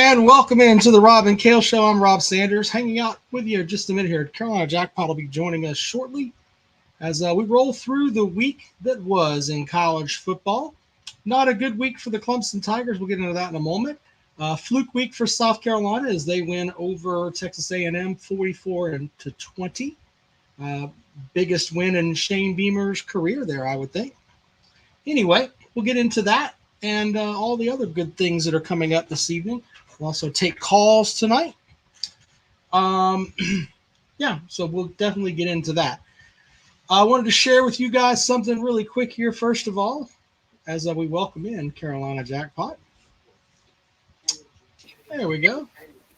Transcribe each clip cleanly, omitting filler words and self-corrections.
And welcome into the Rob and Kale Show. I'm Rob Sanders, hanging out with you just a minute here. Carolina Jackpot will be joining us shortly as we roll through the week that was in college football. Not a good week for the Clemson Tigers. We'll get into that in a moment. Fluke week for South Carolina as they win over Texas A&M 44-20. Biggest win in Shane Beamer's career there, I would think. Anyway, we'll get into that and all the other good things that are coming up this evening. We'll also take calls tonight. Yeah, so we'll definitely get into that. I wanted to share with you guys something really quick here, first of all, as we welcome in Carolina Jackpot. There we go.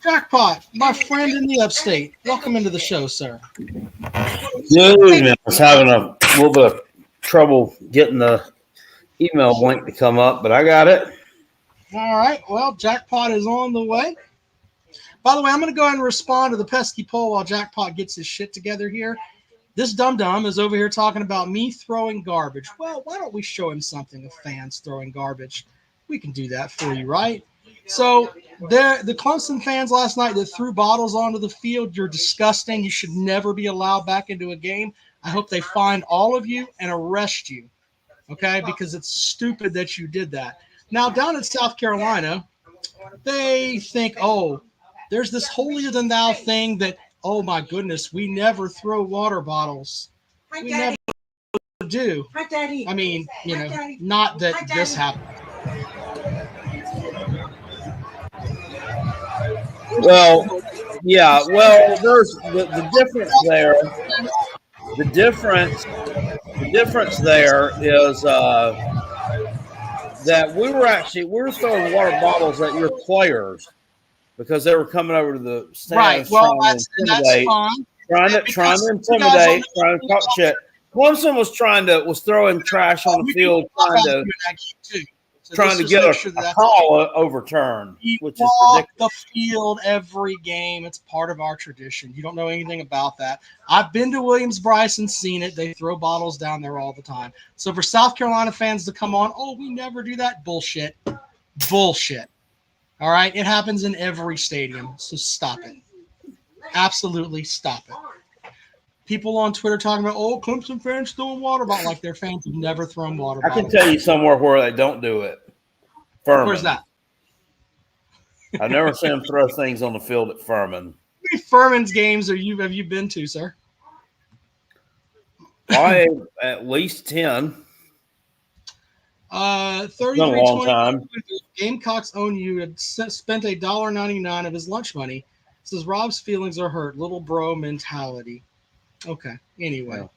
Jackpot, my friend in the upstate. Welcome into the show, sir. Dude, man, I was having a little bit of trouble getting the email link to come up, but I got it. All right. Well, Jackpot is on the way. By the way, I'm going to go ahead and respond to the pesky poll while Jackpot gets his shit together here. This dum-dum is over here talking about me throwing garbage. Well, why don't we show him something of fans throwing garbage? We can do that for you, right? So the Clemson fans last night that threw bottles onto the field, you're disgusting. You should never be allowed back into a game. I hope they find all of you and arrest you, okay, because it's stupid that you did that. Now, down in South Carolina, they think, oh, there's this holier-than-thou thing that, oh, my goodness, we never throw water bottles. We never do. I mean, you know, not that this happened. Well, yeah. Well, there's the difference there. The difference there is that we were throwing water bottles at your players because they were coming over to the stands trying to intimidate, trying to talk shit. Clemson was throwing trash on the field, trying to get a call overturned, which is ridiculous. The field every game. It's part of our tradition. You don't know anything about that. I've been to Williams-Brice and seen it. They throw bottles down there all the time. So for South Carolina fans to come on, oh, we never do that. Bullshit. All right? It happens in every stadium. So stop it. Absolutely stop it. People on Twitter talking about, oh, Clemson fans throwing water bottles, like their fans have never thrown water bottles. I can tell you somewhere where they don't do it. Furman. Where's that? I've never seen them throw things on the field at Furman. How many Furman's games have you been to, sir? At least 10. 33-20. Gamecocks own you had spent $1.99 of his lunch money. Says Rob's feelings are hurt. Little bro mentality. Okay. Anyway.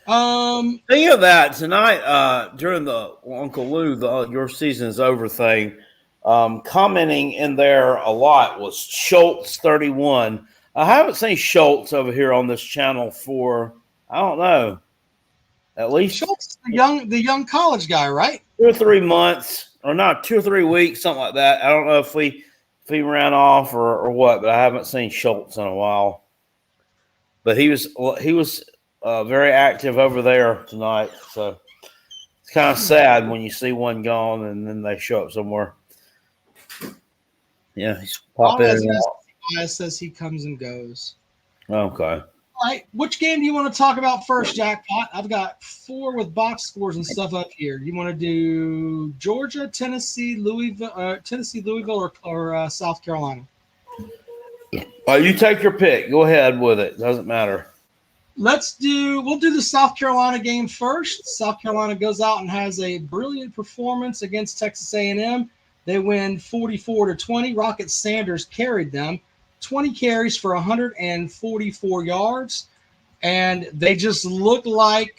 Think of that tonight during the Uncle Lou, your season is over thing. Commenting in there a lot was Schultz 31. I haven't seen Schultz over here on this channel for I don't know, at least Schultz, the young college guy, right? 2 or 3 months, or not 2 or 3 weeks, something like that. I don't know if he ran off or what, but I haven't seen Schultz in a while. But he was very active over there tonight, so it's kind of sad when you see one gone and then they show up somewhere. Yeah, he's popping in and out. Says he comes and goes. Okay. All right, which game do you want to talk about first, Jackpot? I've got 4 with box scores and stuff up here. You want to do Georgia, Tennessee, Louisville, or South Carolina? You take your pick. Go ahead with it. Doesn't matter. We'll do the South Carolina game first. South Carolina goes out and has a brilliant performance against Texas A&M. They win 44-20. Rocket Sanders carried them. 20 carries for 144 yards. And they just looked like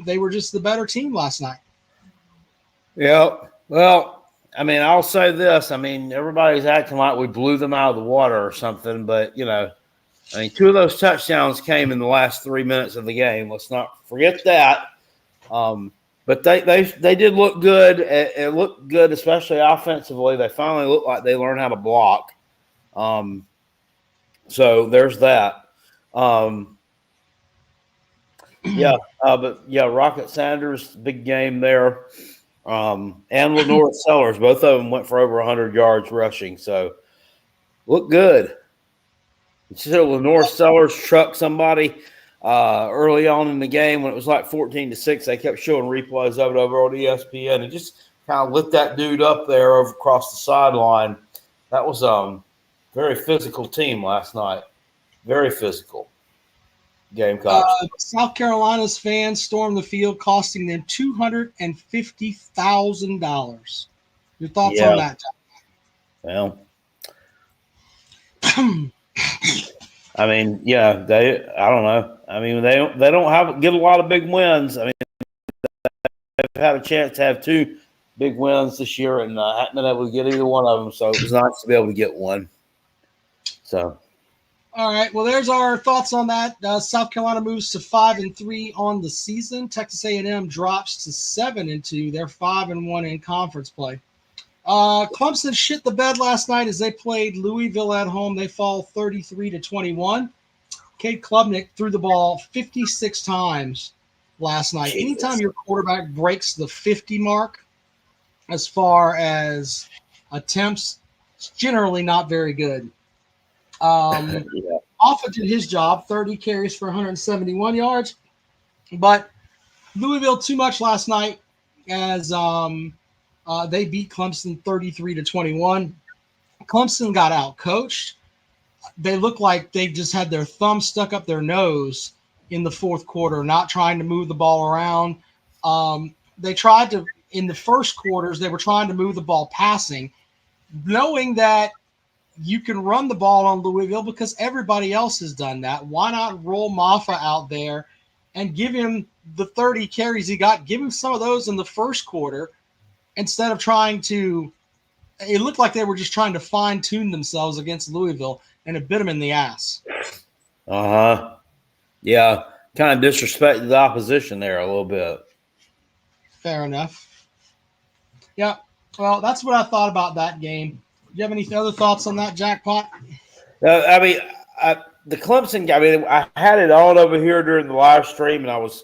they were just the better team last night. Yeah. Well, I mean, I'll say this. I mean, everybody's acting like we blew them out of the water or something. But, you know, I mean, 2 of those touchdowns came in the last 3 minutes of the game. Let's not forget that. But they did look good. It looked good, especially offensively. They finally looked like they learned how to block. So there's that. But Rocket Sanders, big game there. and Lenore Sellers. Both of them went for over 100 yards rushing. So look good. So Lenore Sellers trucked somebody early on in the game when it was like 14-6. They kept showing replays of it over on ESPN and just kind of lit that dude up there over across the sideline. That was very physical team last night. Very physical. Gamecocks. South Carolina's fans stormed the field, costing them $250,000. Your thoughts on that, John? Well, I mean, yeah, I don't know. I mean, they don't get a lot of big wins. I mean, they've had a chance to have 2 big wins this year and haven't been able to get either one of them. So it was nice to be able to get one. So. All right. Well, there's our thoughts on that. South Carolina moves to 5-3 on the season. Texas A&M drops to 7-2. They're 5-1 in conference play. Clemson shit the bed last night as they played Louisville at home. They fall 33-21. Cade Klubnik threw the ball 56 times last night. Jesus. Anytime your quarterback breaks the 50 mark as far as attempts, it's generally not very good. Offa did his job, 30 carries for 171 yards. But Louisville too much last night as they beat Clemson 33-21. Clemson got out coached. They looked like they just had their thumb stuck up their nose in the fourth quarter, not trying to move the ball around. They tried to, in the first quarters, they were trying to move the ball passing, knowing that you can run the ball on Louisville because everybody else has done that. Why not roll Maffa out there and give him the 30 carries he got? Give him some of those in the first quarter instead of trying to – it looked like they were just trying to fine-tune themselves against Louisville, and it bit them in the ass. Uh-huh. Yeah, kind of disrespected the opposition there a little bit. Fair enough. Yeah, well, that's what I thought about that game. Do you have any other thoughts on that, Jackpot? I mean, the Clemson – I mean, I had it on over here during the live stream, and I was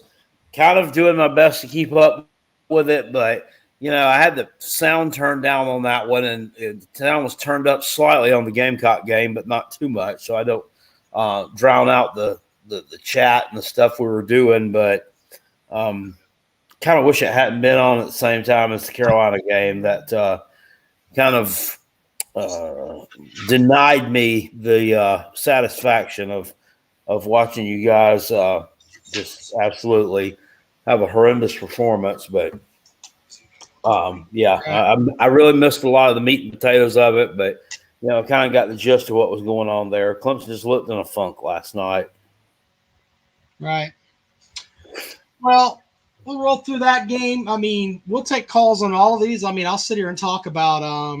kind of doing my best to keep up with it, but – you know, I had the sound turned down on that one, and the sound was turned up slightly on the Gamecock game, but not too much, so I don't drown out the chat and the stuff we were doing. But kind of wish it hadn't been on at the same time as the Carolina game. That kind of denied me the satisfaction of watching you guys just absolutely have a horrendous performance, but. I really missed a lot of the meat and potatoes of it, but you know, kind of got the gist of what was going on there. Clemson just looked in a funk last night. Right. Well, we'll roll through that game. I mean, we'll take calls on all of these. I mean, I'll sit here and talk about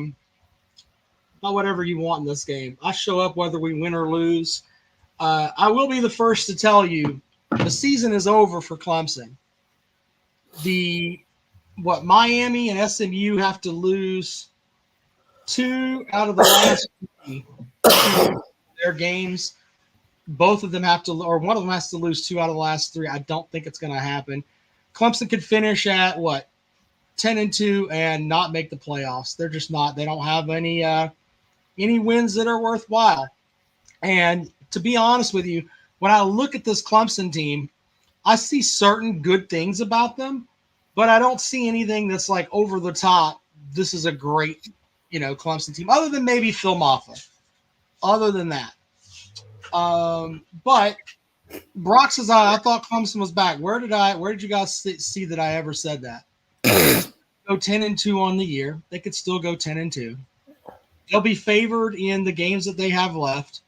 whatever you want in this game. I show up whether we win or lose. I will be the first to tell you the season is over for Clemson. Miami and SMU have to lose 2 out of the last 3 their games. Both of them have to, or one of them has to lose 2 out of the last 3. I don't think it's going to happen. Clemson could finish at 10-2 and not make the playoffs. They're just not. They don't have any wins that are worthwhile. And to be honest with you, when I look at this Clemson team, I see certain good things about them. But I don't see anything that's like over the top. This is a great, Clemson team, other than maybe Phil Maffa. Other than that. But Brock says, I thought Clemson was back. Where did you guys see that I ever said that? Go 10-2 on the year. They could still go 10-2. They'll be favored in the games that they have left.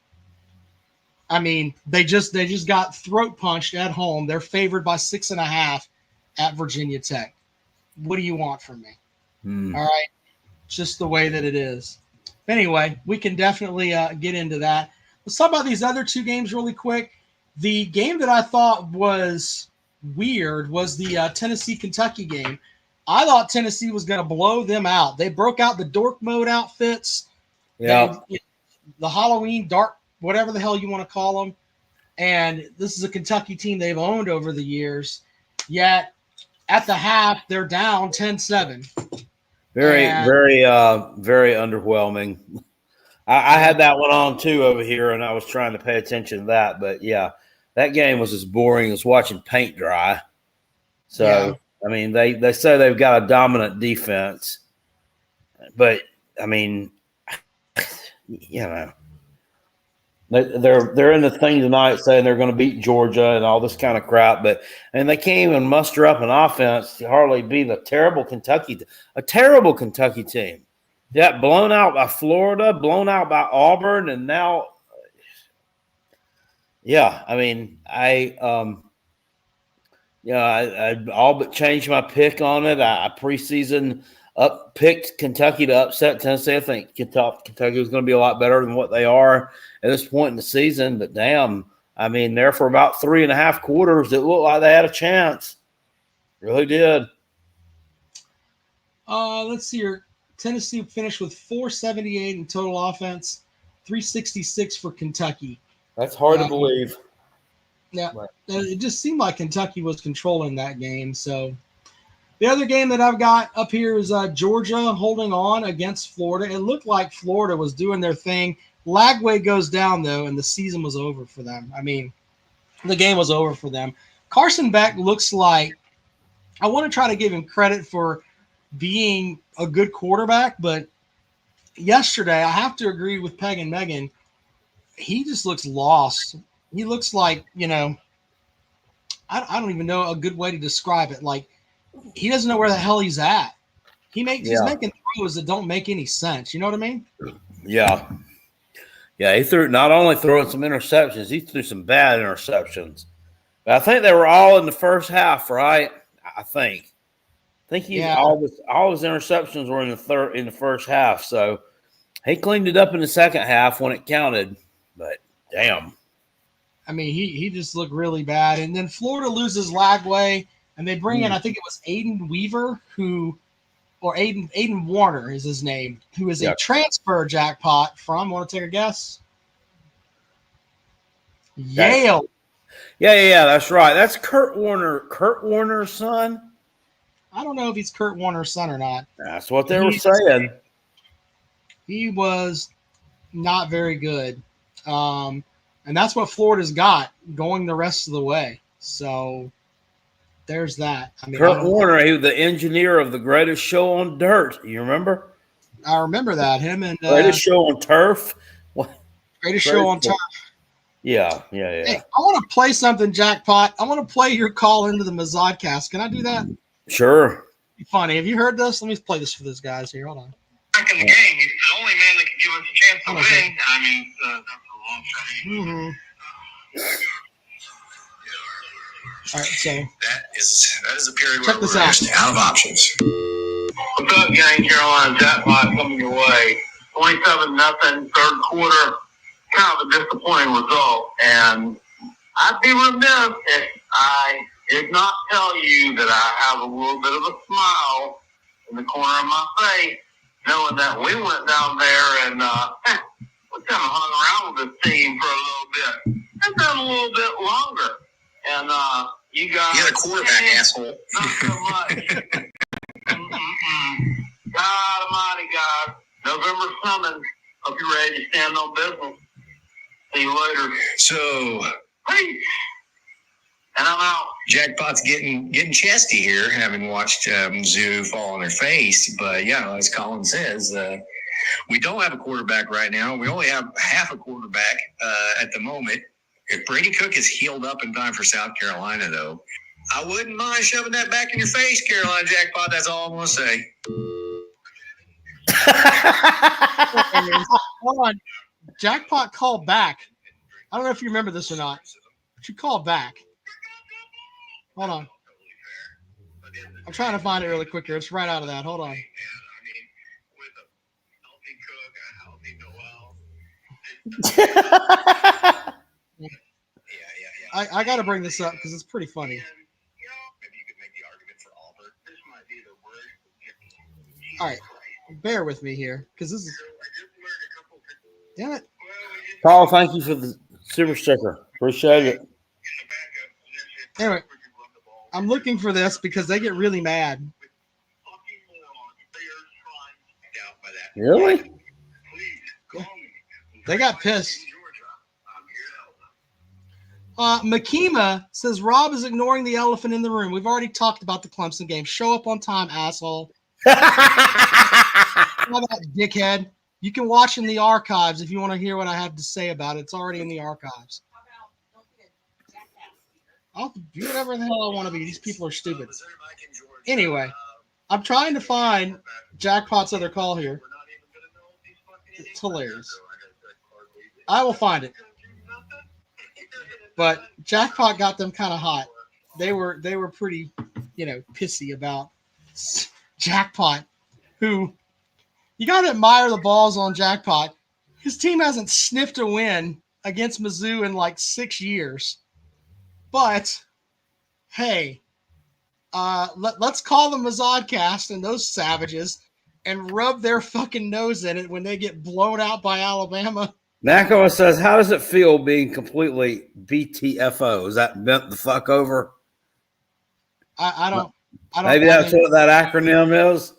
I mean, they just got throat punched at home. They're favored by 6.5. At Virginia Tech. What do you want from me? All right. Just the way that it is. Anyway, we can definitely get into that. Let's talk about these other 2 games really quick. The game that I thought was weird was the Tennessee-Kentucky game. I thought Tennessee was going to blow them out. They broke out the dork mode outfits. Yeah. The Halloween dark, whatever the hell you want to call them. And this is a Kentucky team they've owned over the years. Yet at the half, they're down 10-7. Very, And very, very underwhelming. I had that one on too over here, and I was trying to pay attention to that. But yeah, that game was as boring as watching paint dry. So I mean, they say they've got a dominant defense, but I mean, you know, they're in the thing tonight saying they're going to beat Georgia and all this kind of crap, but and they can't even muster up an offense to hardly beat a terrible Kentucky team. Yeah, blown out by Florida, blown out by Auburn, and now, yeah, I mean, I all but changed my pick on it. I preseason picked Kentucky to upset Tennessee. I think Kentucky was going to be a lot better than what they are at this point in the season. But damn, I mean, there for about 3.5 quarters, it looked like they had a chance. Really did. let's see here. Tennessee finished with 478 in total offense, 366 for Kentucky. That's hard to believe. Yeah, it just seemed like Kentucky was controlling that game. So the other game that I've got up here is Georgia holding on against Florida. It looked like Florida was doing their thing. Lagway goes down, though, and the season was over for them. I mean, the game was over for them. Carson Beck looks like – I want to try to give him credit for being a good quarterback, but yesterday, I have to agree with Peg and Megan, he just looks lost. He looks like, I don't even know a good way to describe it. Like, he doesn't know where the hell he's at. He's making throws that don't make any sense. You know what I mean? Yeah. Yeah, he threw not only throwing some interceptions, he threw some bad interceptions. But I think they were all in the first half, right? I think all his interceptions were in the first half. So he cleaned it up in the second half when it counted. But damn. I mean, he just looked really bad. And then Florida loses Lagway, and they bring in, I think it was Aiden Weaver, Aiden Warner is his name, who is a transfer jackpot from, want to take a guess? Yale. Yeah, that's right. That's Kurt Warner's son. I don't know if he's Kurt Warner's son or not. That's what they were saying. He was not very good. And that's what Florida's got going the rest of the way. So there's that. I mean, Kurt Warner, he was the engineer of the greatest show on dirt. You remember? I remember that. Him and greatest show on turf. Greatest show on turf. Yeah. Hey, I want to play something, Jackpot. I want to play your call into the Mazodcast. Can I do that? Sure. Funny. Have you heard this? Let me play this for those guys here. Hold on. Back in the game, he's the only man that can give us a chance to win. I mean, that's a long shot. Mm-hmm. All right, so that is a period check where this we're out. just out of options. What's up, gang? Carolina Jackpot coming your way. 27-0, third quarter. Kind of a disappointing result, and I'd be remiss if I did not tell you that I have a little bit of a smile in the corner of my face, knowing that we went down there and we kind of hung around with this team for a little bit. It's been a little bit longer. And you guys... You're a quarterback, asshole. Not so much. God almighty, guys. November 7th. Hope you're ready to stand on business. See you later. So... Peace. And I'm out. Jackpot's getting chesty here, having watched Mizzou fall on their face. But, yeah, as Colin says, we don't have a quarterback right now. We only have half a quarterback at the moment. If Brady Cook is healed up in time for South Carolina, though, I wouldn't mind shoving that back in your face, Carolina Jackpot. That's all I'm going to say. Hold on. Jackpot called back. I don't know if you remember this or not. But you called back. Hold on. I'm trying to find it really quick here. It's right out of that. Hold on. I got to bring this up because it's pretty funny. All right. Bear with me here because this is. Damn it. Paul, thank you for the super sticker. Appreciate it. Anyway, I'm looking for this because they get really mad. Really? They got pissed. Makima says Rob is ignoring the elephant in the room. We've already talked about the Clemson game. Show up on time, asshole. How about dickhead? You can watch in the archives if you want to hear what I have to say about it. It's already in the archives. I'll do whatever the hell I want to be. These people are stupid. Anyway, I'm trying to find Jackpot's other call here. It's hilarious. I will find it. But Jackpot got them kind of hot. They were pretty, pissy about Jackpot, who you got to admire the balls on Jackpot. His team hasn't sniffed a win against Mizzou in like 6 years. But, hey, let's call the Mazodcast and those savages and rub their fucking nose in it when they get blown out by Alabama. Nako says, how does it feel being completely BTFO? Is that bent the fuck over? I don't. Maybe that's what that acronym is.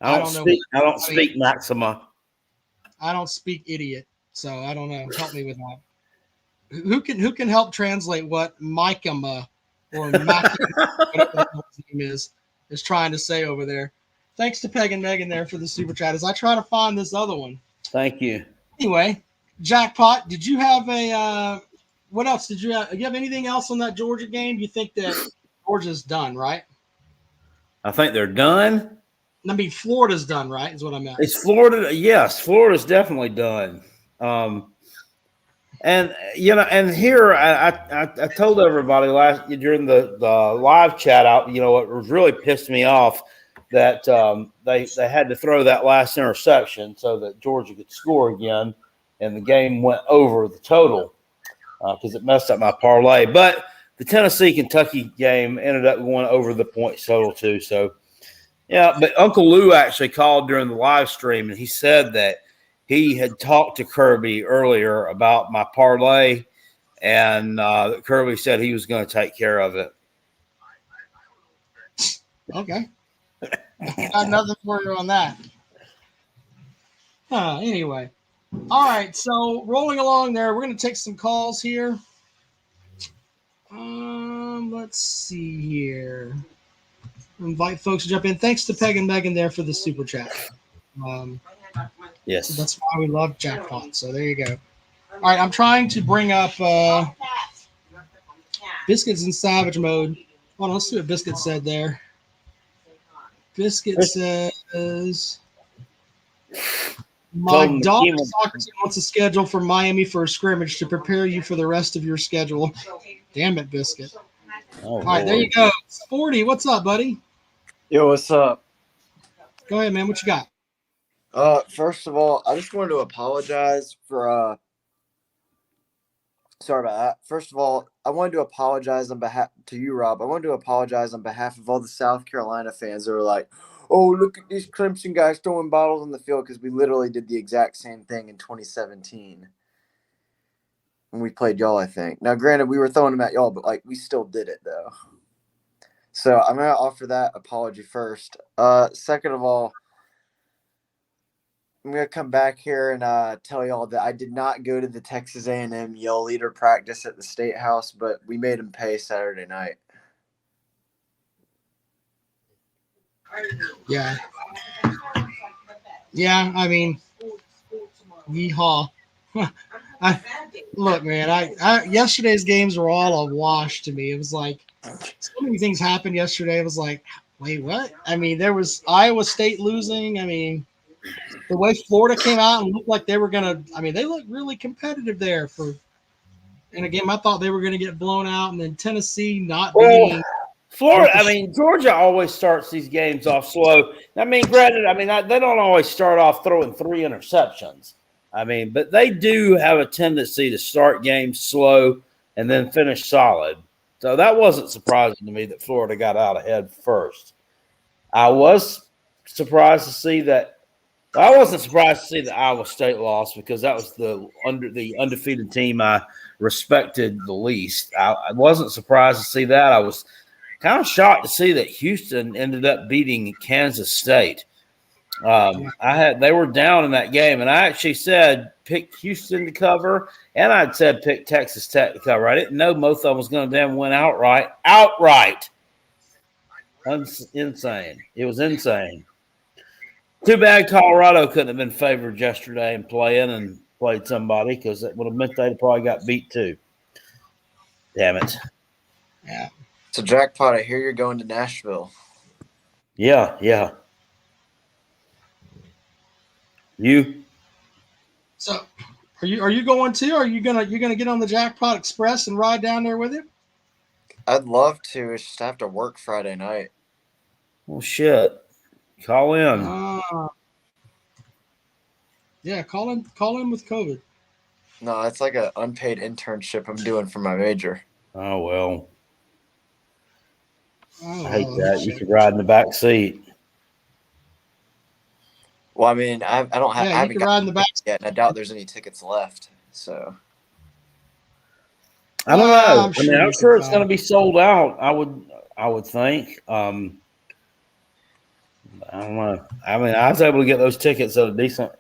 I don't speak Maxima. I don't speak idiot, so I don't know. Help me with that. Who can help translate what Micama or Macama, whatever his name is trying to say over there? Thanks to Peg and Megan there for the super chat as I try to find this other one. Thank you. Anyway, Jackpot, did you have what else did you have? Do you have anything else on that Georgia game? You think that Georgia's done, right? I think they're done. I mean, Florida's done, right? Is what I meant. It's Florida. Yes, Florida's definitely done. And here I told everybody during the live chat out, what really pissed me off that they had to throw that last interception so that Georgia could score again, and the game went over the total because it messed up my parlay. But the Tennessee-Kentucky game ended up going over the points total too. So, yeah, but Uncle Lou actually called during the live stream, and he said that he had talked to Kirby earlier about my parlay, and Kirby said he was going to take care of it. Okay. Got nothing for you on that. Anyway. All right, so rolling along there, we're going to take some calls here. Let's see here. Invite folks to jump in. Thanks to Peg and Megan there for the super chat. Yes. So that's why we love Jackpot. So there you go. All right, I'm trying to bring up Biscuits in Savage mode. Hold on, let's see what Biscuit said there. Biscuit says, my daughter's soccer team wants a schedule for Miami for a scrimmage to prepare you for the rest of your schedule. Damn it, Biscuit. All right, there you go. Sporty, what's up, buddy? Yo, what's up? Go ahead, man. What you got? First of all, I just wanted to apologize for sorry about that. First of all, I wanted to apologize on behalf to you, Rob. I wanted to apologize on behalf of all the South Carolina fans that were like, "Oh, look at these Clemson guys throwing bottles on the field," because we literally did the exact same thing in 2017 when we played y'all. I think. Now, granted, we were throwing them at y'all, but we still did it though. So I'm gonna offer that apology first. Second of all, I'm going to come back here and tell y'all that I did not go to the Texas A&M Yell Leader practice at the State House, but we made them pay Saturday night. Yeah. Yeah, I mean, yeehaw. Look, man, I yesterday's games were all a wash to me. It was like so many things happened yesterday. It was like, wait, what? I mean, there was Iowa State losing. I mean, the way Florida came out and looked like they were going to – I mean, they looked really competitive there in a game I thought they were going to get blown out, and then Tennessee not being – Florida, I mean, Georgia always starts these games off slow. I mean, granted, they don't always start off throwing 3 interceptions. I mean, but they do have a tendency to start games slow and then finish solid. So that wasn't surprising to me that Florida got out ahead first. I was surprised to see that – I wasn't surprised to see the Iowa State loss because that was the undefeated team I respected the least. I wasn't surprised to see that. I was kind of shocked to see that Houston ended up beating Kansas State. They were down in that game, and I actually said pick Houston to cover, and I'd said pick Texas Tech to cover. I didn't know both of them was going to damn win outright. Insane. It was insane. Too bad Colorado couldn't have been favored yesterday and played somebody, because it would have meant they'd probably got beat too. Damn it. Yeah. So, Jackpot, I hear you're going to Nashville. Yeah. You? So, are you going too? Are you gonna get on the Jackpot Express and ride down there with him? I'd love to. It's just I have to work Friday night. Well, shit. Call in. Yeah, call in with COVID. No, it's like an unpaid internship I'm doing for my major. Oh, well. Oh, I hate that. You could ride in the back seat. Well, I mean, I don't have. Yeah, I you haven't can got ride in the back yet, and I doubt there's any tickets left. So I don't know. I'm sure it's going to be sold out. I would think. I don't know. I mean, I was able to get those tickets at a decent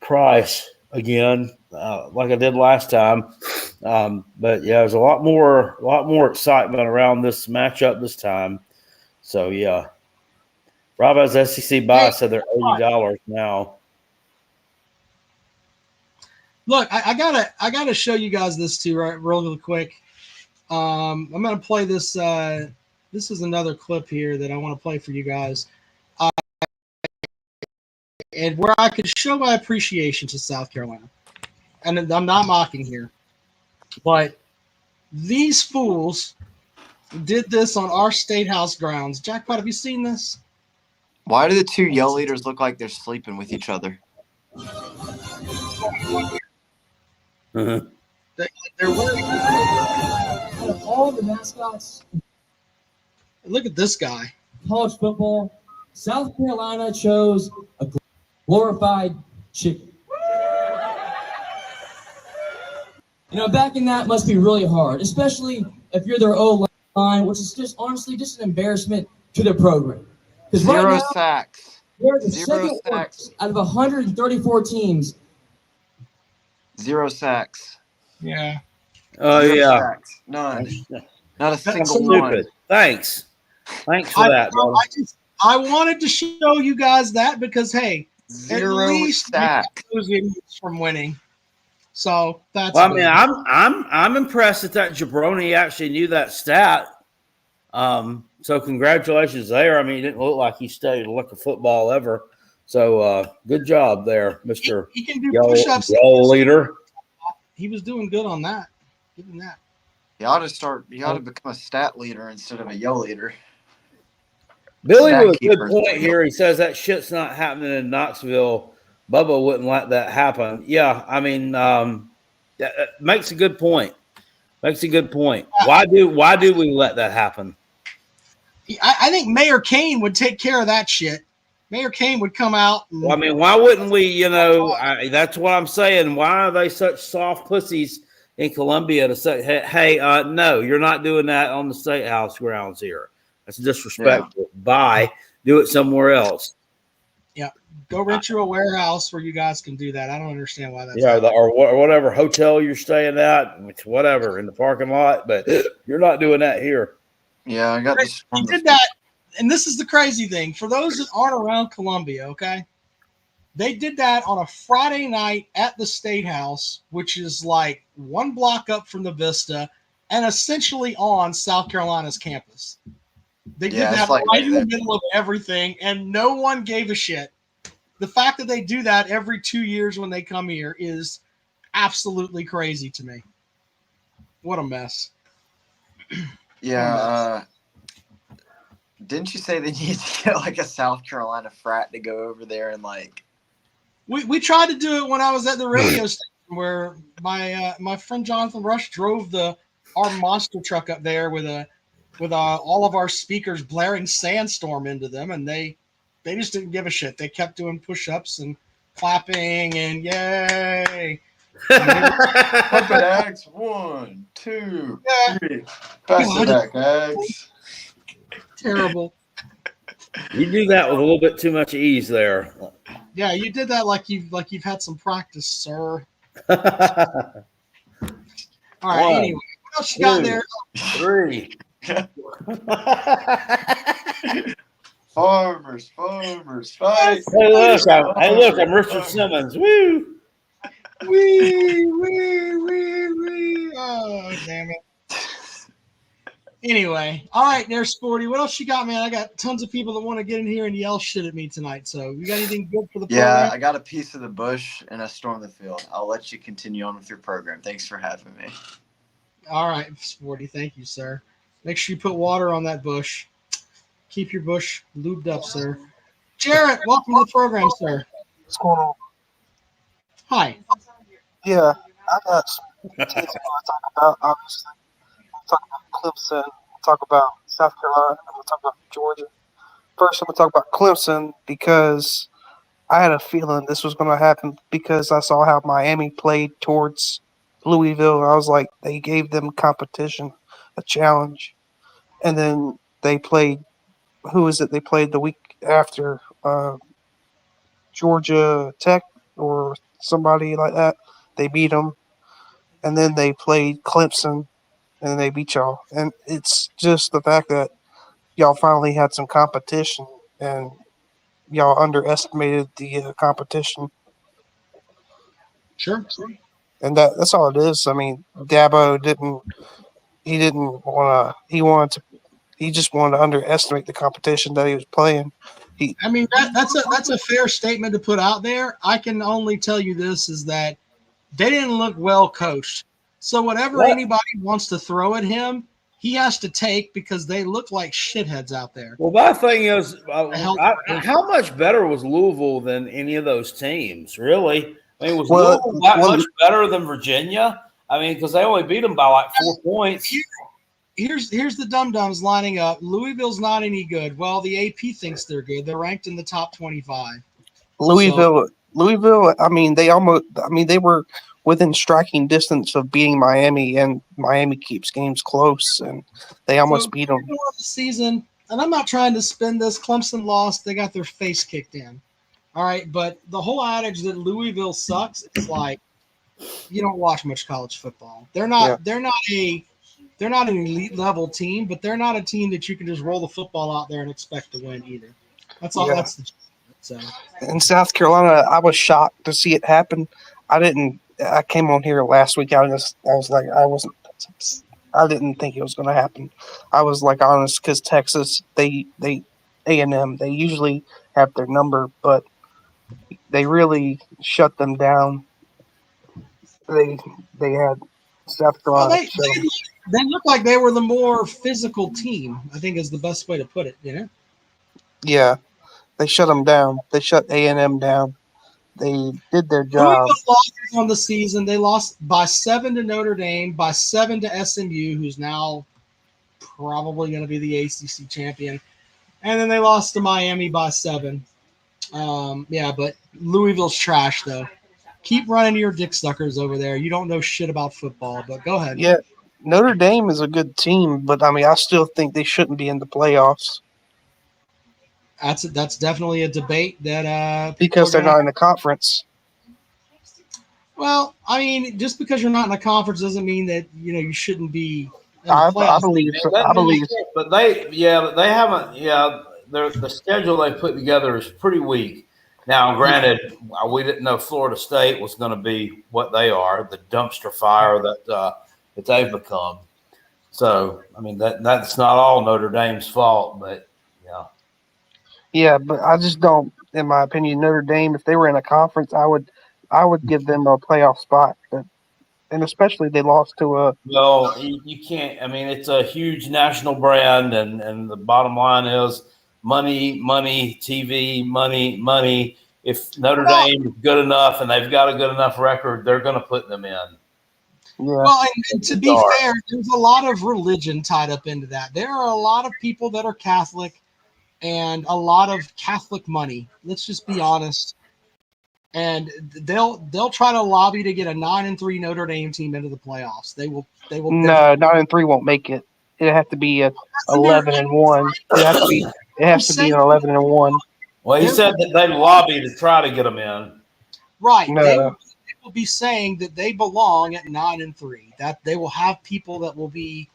price again, like I did last time. But yeah, there's a lot more excitement around this matchup this time. So yeah, Rob has SEC buy said they're $80 now. Look, I gotta show you guys this too, right? Really quick. I'm gonna play this. This is another clip here that I want to play for you guys, and where I could show my appreciation to South Carolina. And I'm not mocking here, but these fools did this on our state house grounds. Jackpot, have you seen this? why do the two yell leaders look like they're sleeping with each other? They're wearing all the mascots. Look at this guy. College football. South Carolina chose a glorified chicken. Backing that must be really hard, especially if you're their O-line, which is just honestly just an embarrassment to their program. Because right now, sacks. they're the Zero second sacks. worst out of 134 teams. 0 sacks. Yeah. Oh, Zero yeah. sacks. None. Not a That's single one. stupid. Thanks for that, bro. I wanted to show you guys that because, hey, Zero at least sacks. those idiots from winning. So that's. Well, I good. mean, I'm impressed that jabroni actually knew that stat. So congratulations there. I mean, it didn't look like he studied a lick of football ever. So good job there, Mr. He can do Yo push-ups. leader. He was doing good on that. Give him that. You ought to become a stat leader instead of a yell leader. Billy Stat with a good keepers. point here. He says that shit's not happening in Knoxville. Bubba wouldn't let that happen. Yeah, I mean, that makes a good point. Why do we let that happen? I think Mayor Kane would take care of that shit. Mayor Kane would come out. And, Well, I mean, why wouldn't we? That's what I'm saying. Why are they such soft pussies in Columbia to say, "Hey, no, you're not doing that on the state house grounds here. That's disrespectful. Bye. Do it somewhere else." Yeah, go rent you a warehouse where you guys can do that. I don't understand why that's. Yeah, or whatever hotel you're staying at, whatever in the parking lot, but you're not doing that here. Yeah, I got this. He did that, and this is the crazy thing. For those that aren't around Columbia, okay, they did that on a Friday night at the State House, which is like one block up from the Vista, and essentially on South Carolina's campus. They did that like right in the middle of everything, and no one gave a shit. The fact that they do that every 2 years when they come here is absolutely crazy to me. What a mess. Yeah. Didn't you say they need to get like a South Carolina frat to go over there and like? We tried to do it when I was at the radio station where my friend Jonathan Rush drove our monster truck up there with all of our speakers blaring Sandstorm into them, and they just didn't give a shit. They kept doing push-ups and clapping and yay. Up at Axe 1, 2, 3. Pass it back, Axe. Terrible. You do that with a little bit too much ease there. Yeah, you did that like you've had some practice, sir. One, All right. Anyway, what else you got two, there? 3. Farmers, fight. Hey, look, I'm Richard Simmons. Woo! Wee. Oh, damn it. Anyway, all right, there's Sporty. What else you got, man? I got tons of people that want to get in here and yell shit at me tonight. So, you got anything good for the program? I got a piece of the bush and a storm the field. I'll let you continue on with your program. Thanks for having me. All right, Sporty. Thank you, sir. Make sure you put water on that bush. Keep your bush lubed up, sir. Jarrett, welcome to the program, sir. What's going on? Hi. Yeah, I got some teams I want to talk about. Obviously, we'll talk about Clemson. We'll talk about South Carolina. And we'll talk about Georgia. First, I'm going to talk about Clemson because I had a feeling this was going to happen because I saw how Miami played towards Louisville. And I was like, they gave them competition, a challenge. And then they played, who is it? They played the week after Georgia Tech or somebody like that. They beat them. And then they played Clemson, and then they beat y'all. And it's just the fact that y'all finally had some competition, and y'all underestimated the competition. Sure. And that's all it is. I mean, Dabo didn't want to. He just wanted to underestimate the competition that he was playing. I mean, that's a fair statement to put out there. I can only tell you this is that they didn't look well coached. So whatever anybody wants to throw at him, he has to take because they look like shitheads out there. Well, my thing is, how much better was Louisville than any of those teams? Really? I mean, was Louisville that much better than Virginia? I mean, because they only beat them by like 4 points. Here's the dum-dums lining up. Louisville's not any good. Well, the AP thinks they're good. They're ranked in the top 25. Louisville. I mean, they were within striking distance of beating Miami, and Miami keeps games close, and they almost beat them. The season, and I'm not trying to spin this. Clemson lost. They got their face kicked in. All right, but the whole adage that Louisville sucks, it's like you don't watch much college football. They're not an elite level team, but they're not a team that you can just roll the football out there and expect to win either. That's all. Yeah. That's the so. In South Carolina, I was shocked to see it happen. I came on here last week. I didn't think it was going to happen. I was like honest because Texas, they A&M, they usually have their number, but they really shut them down. They had South Carolina. They look like they were the more physical team, I think is the best way to put it, you know? Yeah. They shut them down. They shut A&M down. They did their job. Louisville lost on the season. They lost by 7 to Notre Dame, by 7 to SMU, who's now probably going to be the ACC champion. And then they lost to Miami by 7. But Louisville's trash, though. Keep running your dick suckers over there. You don't know shit about football, but go ahead. Yeah, Notre Dame is a good team, but, I mean, I still think they shouldn't be in the playoffs. That's definitely a debate that because they're not in the conference. Well, I mean, just because you're not in a conference doesn't mean that you shouldn't be. I believe so. But they haven't. Yeah, the schedule they put together is pretty weak. Now, granted, we didn't know Florida State was going to be what they are, the dumpster fire that they've become. So, I mean, that's not all Notre Dame's fault, but yeah. Yeah, but I just don't, in my opinion, Notre Dame, if they were in a conference, I would give them a playoff spot. And especially they lost to a – Well, you can't – I mean, it's a huge national brand, and the bottom line is money, TV, money. If Notre Dame is good enough and they've got a good enough record, they're going to put them in. Yeah. Well, and to be fair, there's a lot of religion tied up into that. There are a lot of people that are Catholic and a lot of Catholic money. Let's just be honest. And they'll try to lobby to get a 9-3 Notre Dame team into the playoffs. They will. No, 9-3 won't make it. It'd have to be a 11-1. It has to be. It has to be an 11-1. Well, he said that they lobby to try to get them in. Right. No. They will be saying that they belong at 9-3. That they will have people that will be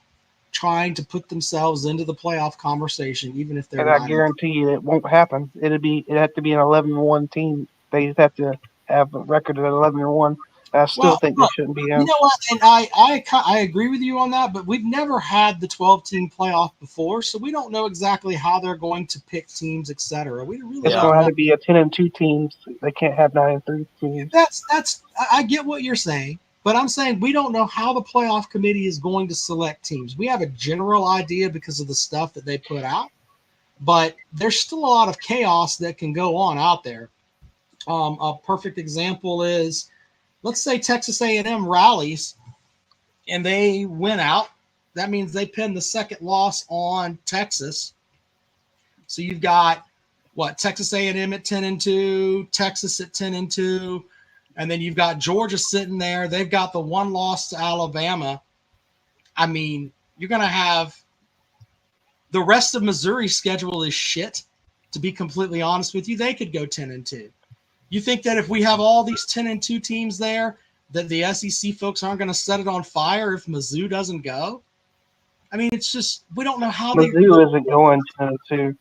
trying to put themselves into the playoff conversation, even if they're And I 9-3. guarantee you it won't happen. It have to be an 11-1 team. They just have to have a record of 11-1. I still think they shouldn't be in. You know what? And I agree with you on that, but we've never had the 12-team playoff before, so we don't know exactly how they're going to pick teams, etc. We really It's don't going to know. have to be a 10-2 teams. They can't have 9-3 teams. I get what you're saying, but I'm saying we don't know how the playoff committee is going to select teams. We have a general idea because of the stuff that they put out, but there's still a lot of chaos that can go on out there. A perfect example is, let's say Texas A&M rallies and they win out. That means they pin the second loss on Texas. So you've got Texas A&M at 10-2, Texas at 10-2, and then you've got Georgia sitting there. They've got the one loss to Alabama. I mean, you're going to have the rest of Missouri's schedule is shit. To be completely honest with you, they could go 10-2. You think that if we have all these 10-2 teams there, that the SEC folks aren't going to set it on fire if Mizzou doesn't go? I mean, it's just we don't know how Mizzou isn't going 10-2.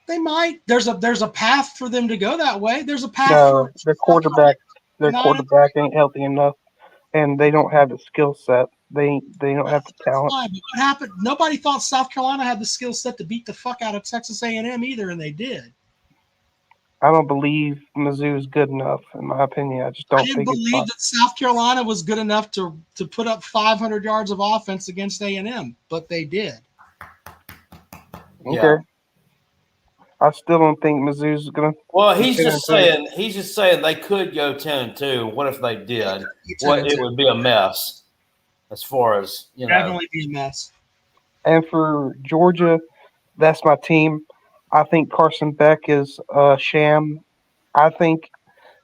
They might. There's a path for them to go that way. There's a path No, for their quarterback ain't healthy enough, and they don't have the skill set. They don't have the talent. Fine, but what happened? Nobody thought South Carolina had the skill set to beat the fuck out of Texas A&M either, and they did. I don't believe Mizzou is good enough, in my opinion. I just don't think it's believe that South Carolina was good enough to put up 500 yards of offense against A&M, but they did. Okay. Yeah. I still don't think Mizzou's gonna. Well, he's just saying they could go 10-2. What if they did? It would be a mess. As far as definitely be a mess. And for Georgia, that's my team. I think Carson Beck is a sham. I think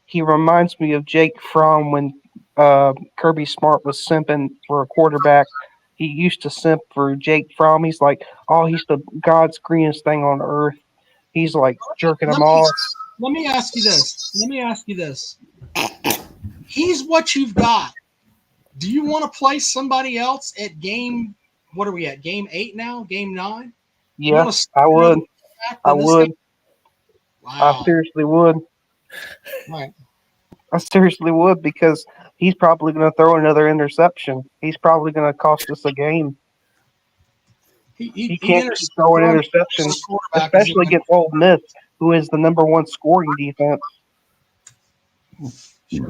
he reminds me of Jake Fromm when Kirby Smart was simping for a quarterback. He used to simp for Jake Fromm. He's like, oh, he's the God's greenest thing on earth. He's like jerking him off. Let me ask you this. He's what you've got. Do you want to play somebody else at game? What are we at? Game 8 now? Game 9? Yeah, I would. Wow. I seriously would. Right. I seriously would, because he's probably going to throw another interception. He's probably going to cost us a game. He can't keep throwing interceptions, especially against Ole Miss, who is the #1 scoring defense. Sure.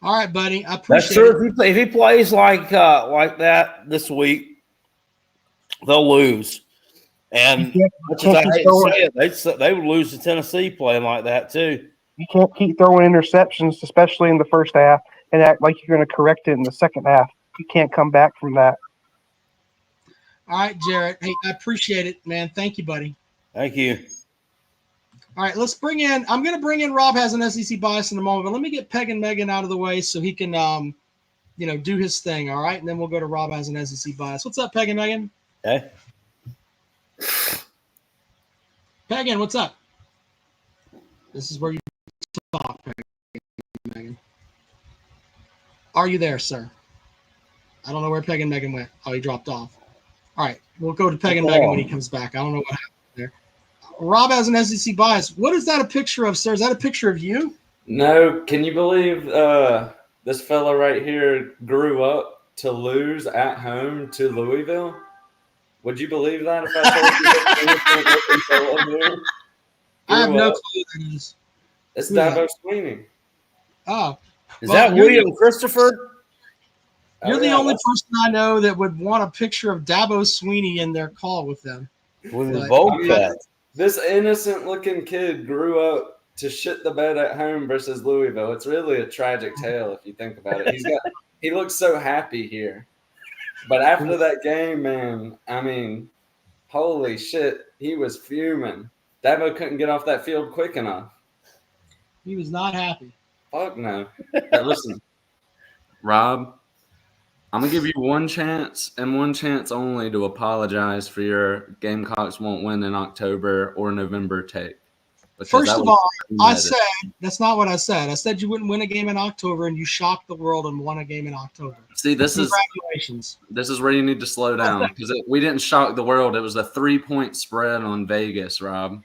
All right, buddy. I appreciate it. That's true. If he plays like that this week, they'll lose. And much as I hate to say it, they would lose to Tennessee playing like that too. You can't keep throwing interceptions, especially in the first half, and act like you're going to correct it in the second half. You can't come back from that. All right, Jarrett. Hey, I appreciate it, man. Thank you, buddy. Thank you. All right, let's bring in – I'm going to bring in Rob has an SEC bias in a moment, but let me get Peg and Megan out of the way so he can, do his thing, all right? And then we'll go to Rob has an SEC bias. What's up, Peg and Megan? Okay. Pegan, what's up? This is where you talk, Peg and Megan. Are you there, sir? I don't know where Peg and Megan went. Oh, he dropped off. All right, we'll go to Peg and Megan when he comes back. I don't know what happened there. Rob has an SEC bias. What is that a picture of, sir? Is that a picture of you? No. Can you believe this fella right here grew up to lose at home to Louisville? Would you believe that if I told you? I have no clue who that is. It's Dabo Sweeney. Oh. Is that William Christopher? You're the only person I know that would want a picture of Dabo Sweeney in their call with them. With his bowl cut. This innocent-looking kid grew up to shit the bed at home versus Louisville. It's really a tragic tale if you think about it. He looks so happy here. But after that game, man, I mean, holy shit, he was fuming. Dabo couldn't get off that field quick enough. He was not happy. Fuck no. But listen, Rob, I'm gonna give you one chance and one chance only to apologize for your Gamecocks won't win in October or November take. Because First that of was all, I premeditated. said that's not what I said. I said you wouldn't win a game in October, and you shocked the world and won a game in October. See, this Congratulations. is where you need to slow down because we didn't shock the world. It was a 3-point spread on Vegas, Rob.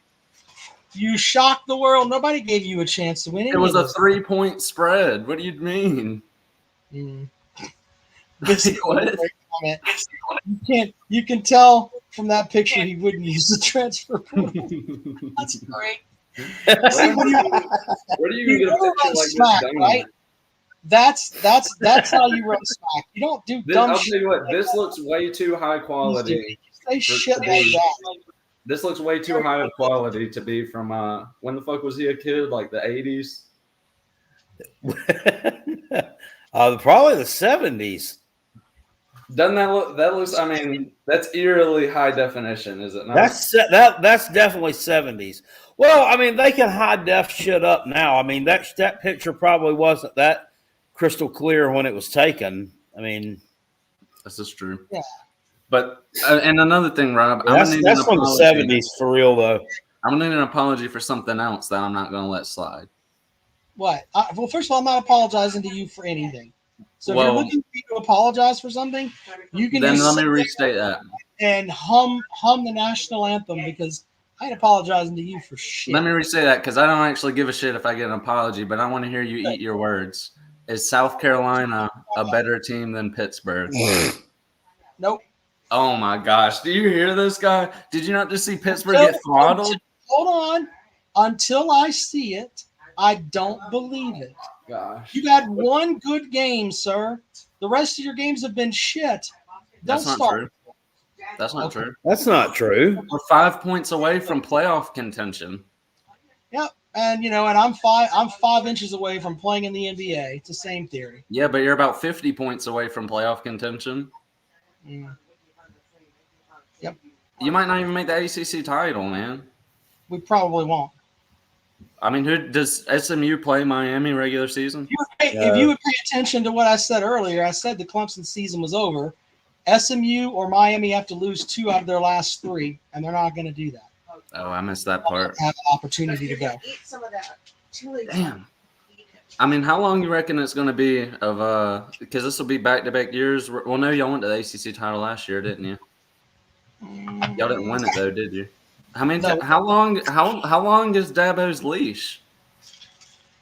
You shocked the world. Nobody gave you a chance to win any It was of a this. 3-point spread. What do you mean? This What? You can tell from that picture he wouldn't use the transfer portal. That's great. See, when Where do you you get a run picture like this smack, done? right? That's how you run smack. You don't do dumb I'll shit. tell you what, this looks way too high quality. Say shit like that. This looks way too high of quality to be from when the fuck was he a kid? Like the 80s? Probably the 70s. Doesn't that look? That looks. I mean, that's eerily high definition, is it not? That's definitely 70s. Well, I mean, they can high def shit up now. I mean, that picture probably wasn't that crystal clear when it was taken. I mean, this is true. Yeah. But and another thing, Rob, that's from the 70s for real, though. I'm gonna need an apology for something else that I'm not gonna let slide. What? Well, first of all, I'm not apologizing to you for anything. So if you're looking for me to apologize for something, you can then just let me restate that and hum the national anthem because I ain't apologizing to you for shit. Let me restate that because I don't actually give a shit if I get an apology, but I want to hear you eat your words. Is South Carolina a better team than Pittsburgh? Nope. Oh my gosh. Do you hear this guy? Did you not just see Pittsburgh get throttled? Hold on. Until I see it, I don't believe it. Gosh. You got one good game, sir. The rest of your games have been shit. Don't That's not start. true. That's not true. That's not true. We're 5 points away from playoff contention. Yep. And and I'm 5 inches away from playing in the NBA. It's the same theory. Yeah, but you're about 50 points away from playoff contention. Yep. You might not even make the ACC title, man. We probably won't. I mean, who does SMU play Miami regular season? If you would pay attention to what I said earlier, I said the Clemson season was over. SMU or Miami have to lose 2 out of their last 3, and they're not going to do that. Oh, I missed that part. Have an opportunity to go. Damn. I mean, how long you reckon it's going to be of because this will be back-to-back years? Well, no, y'all went to the ACC title last year, didn't you? Y'all didn't win it though, did you? How long is Dabo's leash?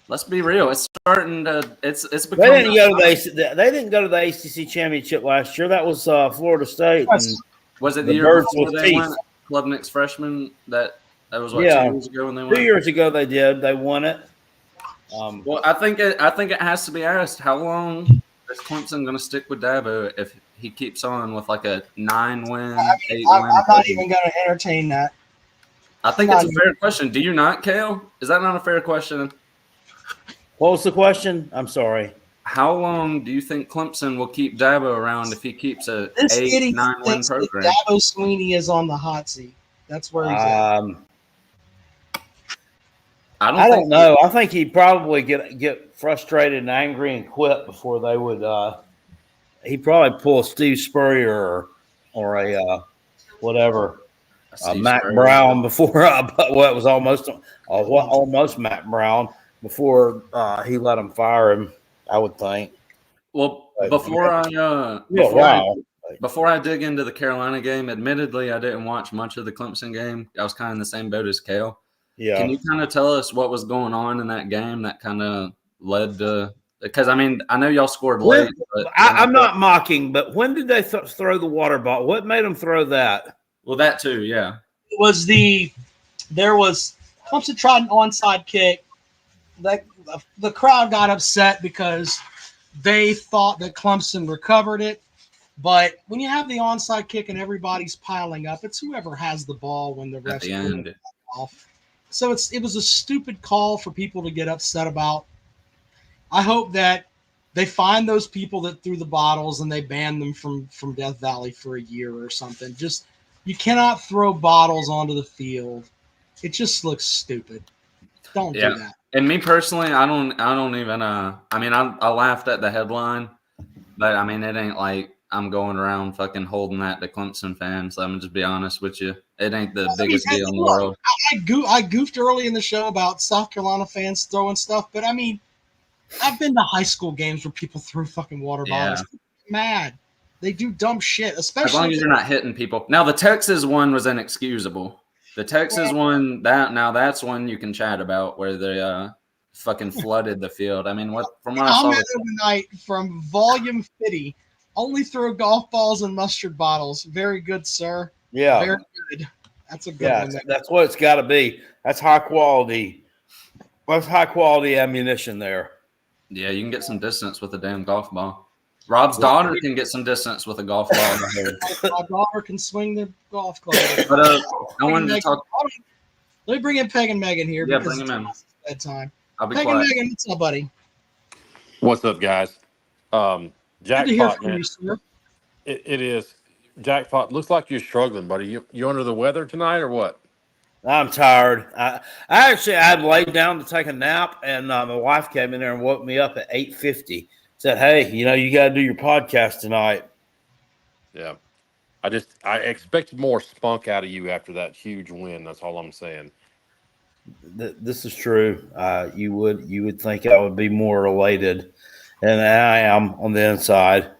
Let's be real. It's starting to. It's becoming. They didn't go to the ACC championship last year. That was Florida State. And was it the year before they went? Klubnik's freshman. That was what 2 years ago when they won. 2 years ago they did. They won it. Well, I think it has to be asked. How long is Clemson going to stick with Dabo if he keeps on with like a 9-win, 8-win? I'm not even going to entertain that. I think it's a fair question. Do you not, Kale? Is that not a fair question? What was the question? I'm sorry. How long do you think Clemson will keep Dabo around if he keeps a 8-9-win program? Dabo Sweeney is on the hot seat. That's where he's at. I don't know. I think he'd probably get frustrated and angry and quit before they would. He'd probably pull a Steve Spurrier or a whatever, Mac Brown before. Well, it was almost Mac Brown before he let him fire him. I would think. Well, before I dig into the Carolina game, admittedly, I didn't watch much of the Clemson game. I was kind of in the same boat as Kale. Yeah. Can you kind of tell us what was going on in that game that kind of led to – because, I mean, I know y'all scored late. But I'm not mocking, but when did they throw the water bottle? What made them throw that? Well, that too, yeah. It was Clemson tried an onside kick. The crowd got upset because they thought that Clemson recovered it. But when you have the onside kick and everybody's piling up, it's whoever has the ball when the rest of the off. So it was a stupid call for people to get upset about. I hope that they find those people that threw the bottles and they ban them from Death Valley for a year or something. Just you cannot throw bottles onto the field. It just looks stupid. Don't do that. And me personally, I don't even. I mean, I laughed at the headline, But I mean, it ain't like I'm going around fucking holding that to Clemson fans. Let me just be honest with you. It ain't the biggest deal in the world. I goofed early in the show about South Carolina fans throwing stuff, but I mean, I've been to high school games where people throw fucking water bottles. People get mad. They do dumb shit, especially as long as you're not hitting people. Now the Texas one was inexcusable. The Texas one, that's one you can chat about where they fucking flooded the field. I mean, from what I saw overnight from Volume 50, only throw golf balls and mustard bottles. Very good, sir. Yeah. Very good. That's a good one. That's what it's got to be. That's high quality. That's high quality ammunition there. Yeah, you can get some distance with a damn golf ball. Rob's daughter can get some distance with a golf ball. My daughter can swing the golf club. But I wanted to talk. Let me bring in Peg and Megan here. Yeah, bring them in. Bedtime. I'll be Peg quiet. and Megan, what's up, buddy? What's up, guys? Jackpot, man. You, it is. Jackpot, looks like you're struggling, buddy. You under the weather tonight or what? I'm tired. I had laid down to take a nap, and my wife came in there and woke me up at 8:50. Said, "Hey, you got to do your podcast tonight." Yeah, I expected more spunk out of you after that huge win. That's all I'm saying. This is true. You would think I would be more elated, and I am on the inside.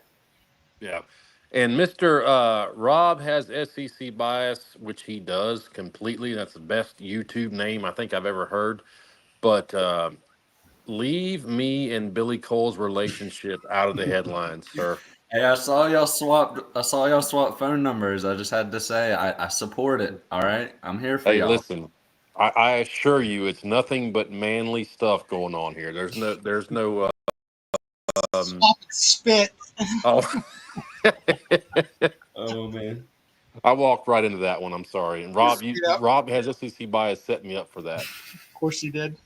Yeah. And Mr. Rob has SEC bias, which he does completely. That's the best YouTube name I think I've ever heard. But leave me and Billy Cole's relationship out of the headlines, sir. Hey, I saw y'all swap phone numbers. I just had to say I support it. All right, I'm here for y'all. Listen, I assure you, it's nothing but manly stuff going on here. There's no spit. Oh. Oh man, I walked right into that one. I'm sorry. And Rob has SEC bias set me up for that. Of course he did.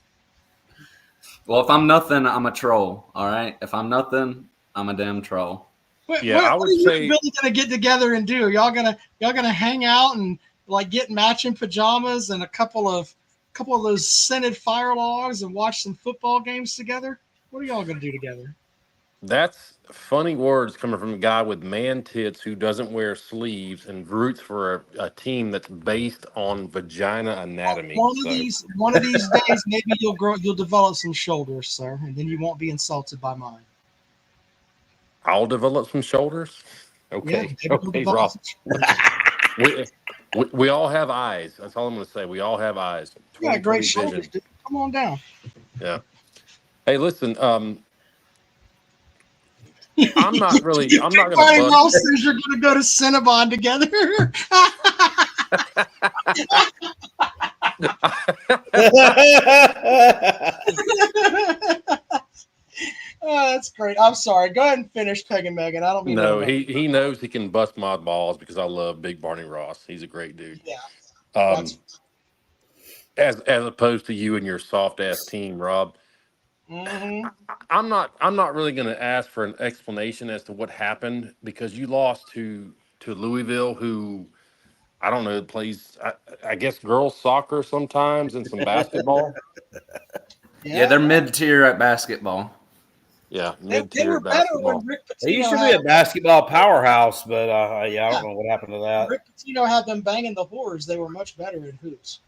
Well, if I'm nothing, I'm a troll. All right. If I'm nothing, I'm a damn troll. What are you and Billy gonna get together and do? Y'all gonna hang out and like get matching pajamas and a couple of those scented fire logs and watch some football games together? What are y'all gonna do together? That's funny words coming from a guy with man tits who doesn't wear sleeves and roots for a team that's based on vagina anatomy. One of these days, maybe you'll develop some shoulders, sir, and then you won't be insulted by mine. I'll develop some shoulders. Okay, okay, Rob. we all have eyes. That's all I'm going to say. We all have eyes. Yeah, great shoulders, dude. Come on down. Yeah. Hey, listen. I'm not going to. Ross says you're going to go to Cinnabon together. Oh, that's great. I'm sorry. Go ahead and finish, Peg and Megan. I don't mean no. He knows he can bust my balls because I love Big Barney Ross. He's a great dude. Yeah. As opposed to you and your soft ass team, Rob. Mm-hmm. I'm not really going to ask for an explanation as to what happened because you lost to Louisville, who I don't know plays I guess girls soccer sometimes and some basketball. Yeah, they're mid-tier at basketball. Yeah, they were better when Rick Pitino. They used to be a basketball powerhouse, but I don't know what happened to that. Rick Pitino had them banging the whores. They were much better in hoops.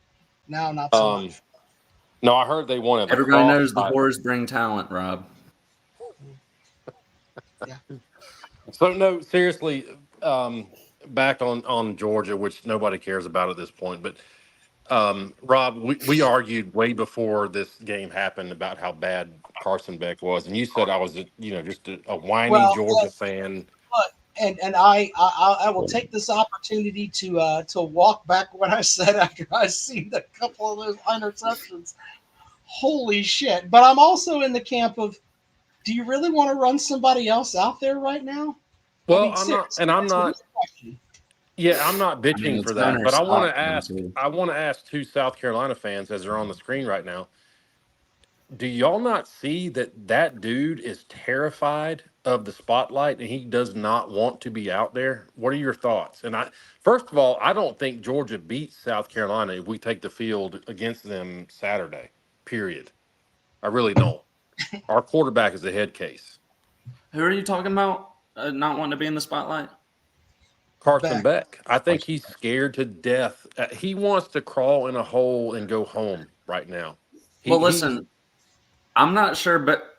Now, not so much. No, I heard they wanted. Everybody knows the whores bring talent, Rob. Yeah. So no, seriously, back on Georgia, which nobody cares about at this point, but Rob, we argued way before this game happened about how bad Carson Beck was, and you said I was just a whiny Georgia fan. And I will take this opportunity to walk back what I said after I seen a couple of those interceptions. Holy shit! But I'm also in the camp of, do you really want to run somebody else out there right now? Well, I'm not. Yeah, I'm not bitching for that, but I want to ask two South Carolina fans as they're on the screen right now. Do y'all not see that dude is terrified of the spotlight and he does not want to be out there? What are your thoughts? And first of all, I don't think Georgia beats South Carolina if we take the field against them Saturday, period. I really don't. Our quarterback is a head case. Who are you talking about? not wanting to be in the spotlight? Carson Beck. I think he's scared to death. He wants to crawl in a hole and go home right now. Listen, I'm not sure, but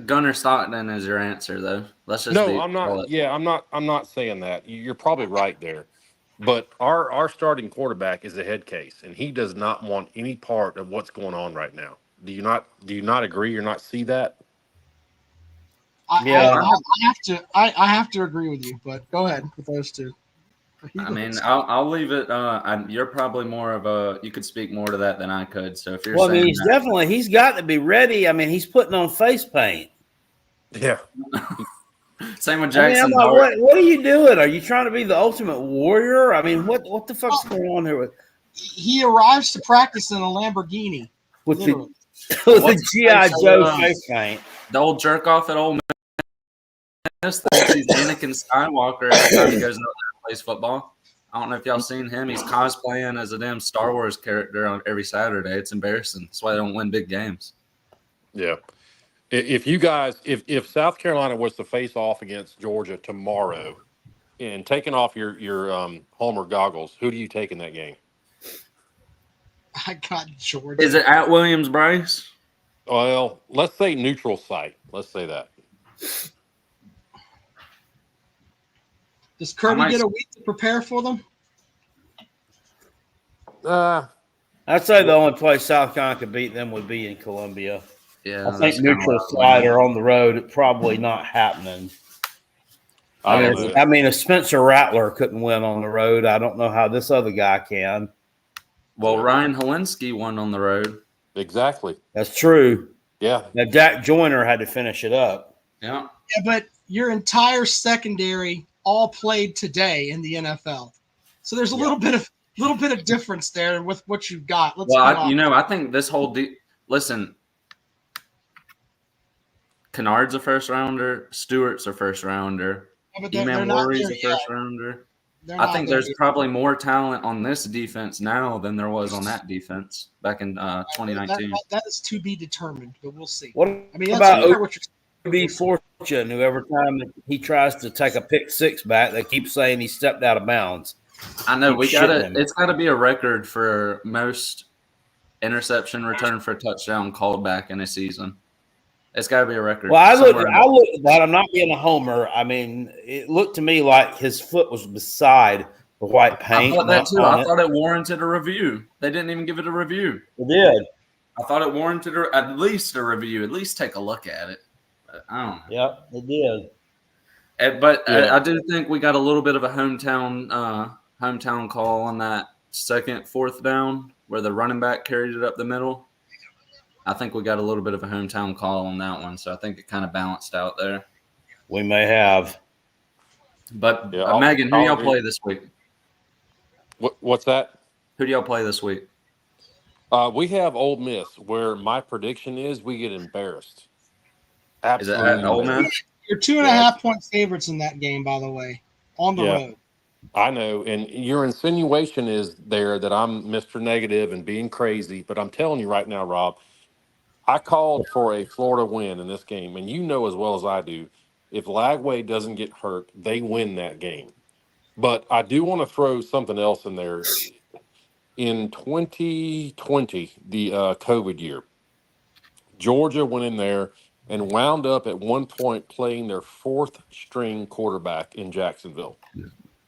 Gunnar Stockton is your answer, though. Let's just I'm not. Yeah, I'm not saying that. You're probably right there. But our starting quarterback is a head case, and he does not want any part of what's going on right now. Do you not agree or not see that? I have to agree with you, but go ahead with those two. I mean, I'll leave it. You're probably more of you could speak more to that than I could. So if you're saying, I mean, he's got to be ready. I mean, he's putting on face paint. Yeah. Same with Jackson. I mean, I'm like, what are you doing? Are you trying to be the ultimate warrior? I mean, what the fuck's going on here? He arrives to practice in a Lamborghini with the G.I. Joe face paint. The old jerk off at Ole Miss. He's Anakin Skywalker every time he goes out there and plays football. I don't know if y'all seen him. He's cosplaying as a damn Star Wars character on every Saturday. It's embarrassing. That's why they don't win big games. Yeah. If South Carolina was to face off against Georgia tomorrow and taking off your Homer goggles, who do you take in that game? I got Georgia. Is it at Williams-Brice? Well, let's say neutral site. Let's say that. Does Kirby get a week to prepare for them? I'd say the only place South Carolina could beat them would be in Columbia. Yeah, I think neutral site or on the road, probably not happening. I mean, if Spencer Rattler couldn't win on the road, I don't know how this other guy can. Well, Ryan Helinski won on the road. Exactly. That's true. Yeah. Now, Dak Joyner had to finish it up. Yeah. Yeah, but your entire secondary all played today in the NFL. So there's a little bit of difference there with what you've got. I think this whole listen, Kennard's a first rounder, Stewart's a first rounder, Eman Worry's a first rounder. I think there's probably more talent on this defense now than there was on that defense back in 2019. That is to be determined, but we'll see. What about OB Fortune, who every time he tries to take a pick six back, they keep saying he stepped out of bounds? I know it's got to be a record for most interception return for a touchdown called back in a season. It's got to be a record. Well, I looked at that. I'm not being a homer. I mean, it looked to me like his foot was beside the white paint. I thought that too. I thought it warranted a review. They didn't even give it a review. It did. I thought it warranted at least a review. At least take a look at it. I don't know. Yep, it did. But I do think we got a little bit of a hometown call on that second, fourth down where the running back carried it up the middle. I think we got a little bit of a hometown call on that one, so I think it kind of balanced out there. We may have. But, Megan, who do y'all play this week? What's that? Who do y'all play this week? We have Ole Miss, where my prediction is we get embarrassed. Absolutely. Is it at Ole Miss? You're 2.5-point favorites in that game, by the way, on the road. I know, and your insinuation is there that I'm Mr. Negative and being crazy, but I'm telling you right now, Rob, I called for a Florida win in this game, and you know as well as I do, if Lagway doesn't get hurt, they win that game. But I do want to throw something else in there. In 2020, the COVID year, Georgia went in there and wound up at one point playing their fourth-string quarterback in Jacksonville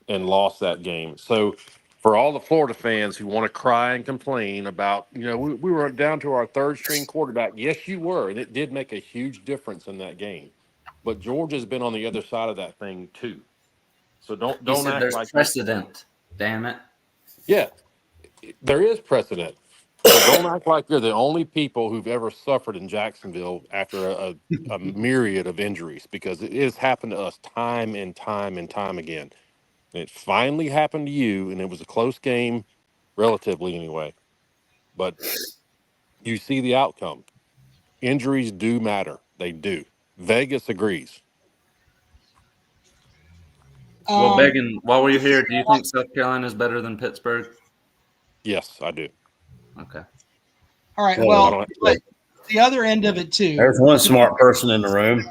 and lost that game. So for all the Florida fans who want to cry and complain about, we were down to our third-string quarterback. Yes, you were, and it did make a huge difference in that game. But Georgia's been on the other side of that thing too. So don't act there's like precedent. Damn it. Yeah, there is precedent. So don't act like you're the only people who've ever suffered in Jacksonville after a myriad of injuries, because it has happened to us time and time and time again. And it finally happened to you, and it was a close game, relatively anyway. But you see the outcome. Injuries do matter. They do. Vegas agrees. Well, Megan, while we're here, do you think South Carolina is better than Pittsburgh? Yes, I do. Okay. All right. Well, the other end of it too. There's one smart person in the room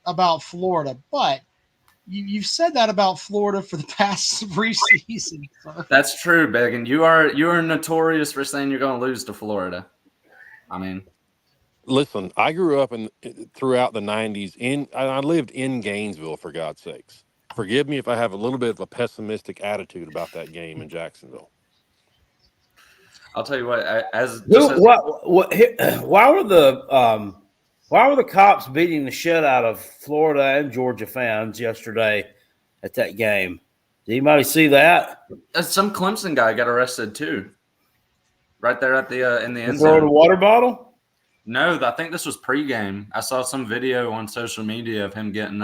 about Florida, but you've said that about Florida for the past 3 seasons. That's true, Began. You are notorious for saying you're going to lose to Florida. I mean, Listen, I grew up throughout the '90s. I lived in Gainesville, for God's sakes. Forgive me if I have a little bit of a pessimistic attitude about that game in Jacksonville. I'll tell you what. Why were the cops beating the shit out of Florida and Georgia fans yesterday at that game? Did anybody see that? Some Clemson guy got arrested too, right there at the in the end Throwing a zone. water bottle? No, I think this was pregame. I saw some video on social media of him getting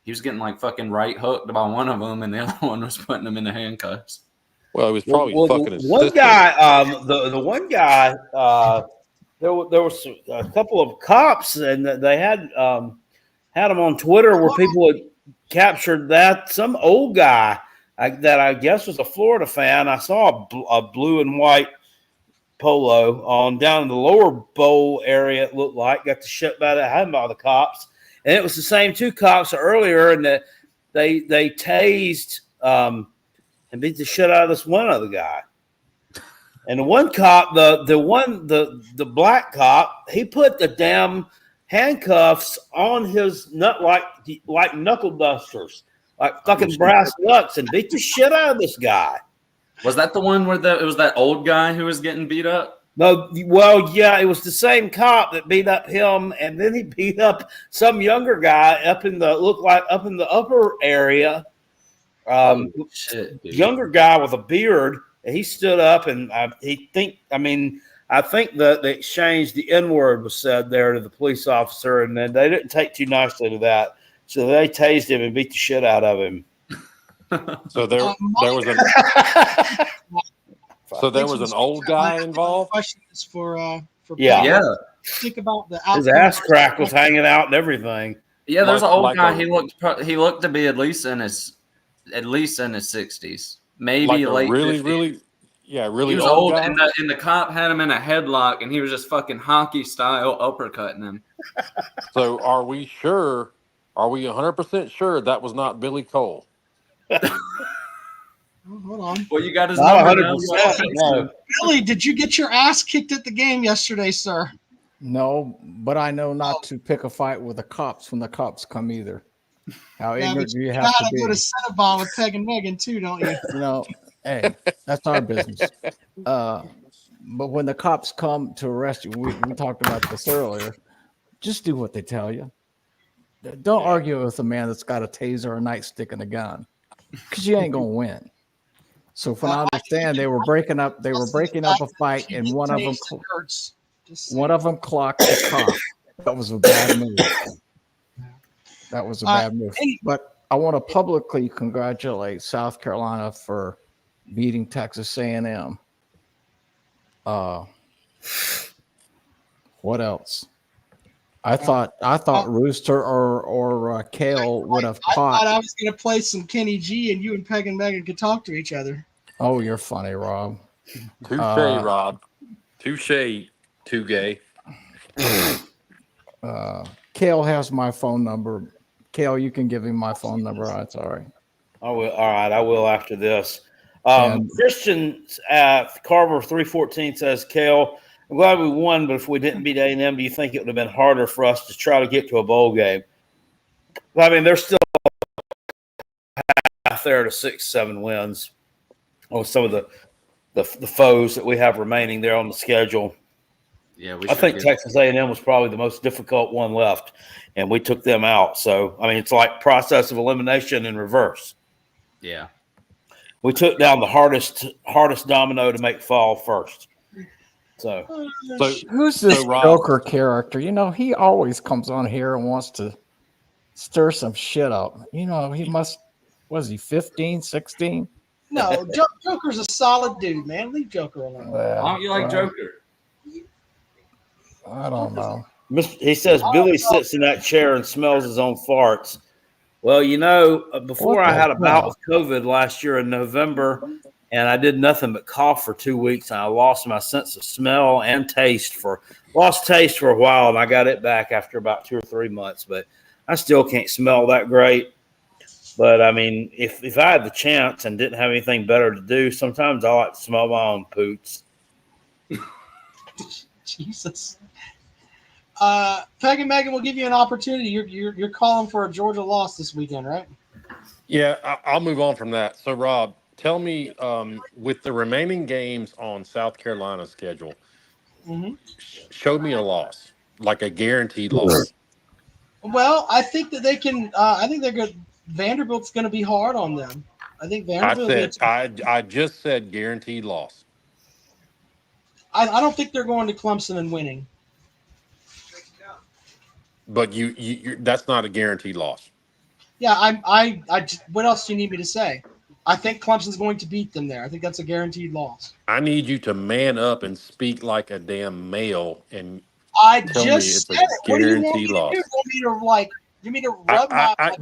he was getting like fucking right hooked by one of them, and the other one was putting him in the handcuffs. Well, it was probably fucking his one sister. guy. The one guy. There was a couple of cops, and they had them on Twitter where people had captured that some old guy that I guess was a Florida fan. I saw a blue and white polo on down in the lower bowl area. It looked like got the shit by the cops, and it was the same 2 cops earlier, and they tased and beat the shit out of this one other guy. And the one cop, the black cop, he put the damn handcuffs on his nut like knuckle dusters, like fucking brass knucks, and beat the shit out of this guy. Was that the one where it was that old guy who was getting beat up? No, well, yeah, it was the same cop that beat up him, and then he beat up some younger guy up in the upper area. Younger guy with a beard. He stood up, and I think that the exchange, the N-word was said there to the police officer, and then they didn't take too nicely to that. So they tased him and beat the shit out of him. So there was an old guy involved. Questions for yeah. Think about his ass crack was hanging out and everything. Yeah, there's an old guy. He looked to be at least in his 60s. Maybe like late really 50s. He was old, guy? and the cop had him in a headlock, and he was just fucking hockey style uppercutting him. So are we 100% sure that was not Billy Cole? Hold on. Well, you got his Not number 100%. No. Billy, did you get your ass kicked at the game yesterday, sir? No, but I know not to pick a fight with the cops when the cops come either. How ignorant do you have to be? You got to go to Cinnabon with Peg and Megan too, don't you? Hey, that's our business. But when the cops come to arrest you, we talked about this earlier, just do what they tell you. Don't argue with a man that's got a taser, a nightstick, and a gun, because you ain't gonna win. So from what I understand, they were breaking up a fight, and one of them clocked the cop. That was a bad move. That was a bad move. But I want to publicly congratulate South Carolina for beating Texas A&M. What else? I thought Rooster or Kale would have caught. I thought I was going to play some Kenny G, and you and Peg and Megan could talk to each other. Oh, you're funny, Rob. Touche, Rob. Touche, too gay. Kale has my phone number. Kale, you can give him my phone number. That's all right. I will. All right, I will after this. Christian Carver 314 says, Kale, I'm glad we won, but if we didn't beat A&M, do you think it would have been harder for us to try to get to a bowl game? I mean, there's still out there to 6-7 wins on some of the foes that we have remaining there on the schedule. Yeah, I think Texas A&M was probably the most difficult one left, and we took them out. So, I mean, it's like process of elimination in reverse. Yeah. We took down the hardest domino to make fall first. So who's this Joker character? He always comes on here and wants to stir some shit up. He was he 15, 16? No, Joker's a solid dude, man. Leave Joker alone. Why don't you like Joker? I don't know. He says Billy sits in that chair and smells his own farts. Well, before I had a bout with COVID last year in November, and I did nothing but cough for 2 weeks, and I lost my sense of smell and taste for a while, and I got it back after about 2 or 3 months, but I still can't smell that great. But I mean, if I had the chance and didn't have anything better to do, sometimes I like to smell my own poots. Jesus. Peg and Megan will give you an opportunity. You're calling for a Georgia loss this weekend, right? Yeah, I'll move on from that. So, Rob, tell me, with the remaining games on South Carolina's schedule, Mm-hmm. show me a loss, like a guaranteed loss. Well, I think that they can. I think they're good. Vanderbilt's going to be hard on them. I think Vanderbilt. I just said guaranteed loss. I don't think they're going to Clemson and winning. But you that's not a guaranteed loss. Yeah, I. What else do you need me to say? I think Clemson's going to beat them there. I think that's a guaranteed loss. I need you to man up and speak like a damn male and I tell just me it's said a it. What do you want me guaranteed to loss. do? You mean to rub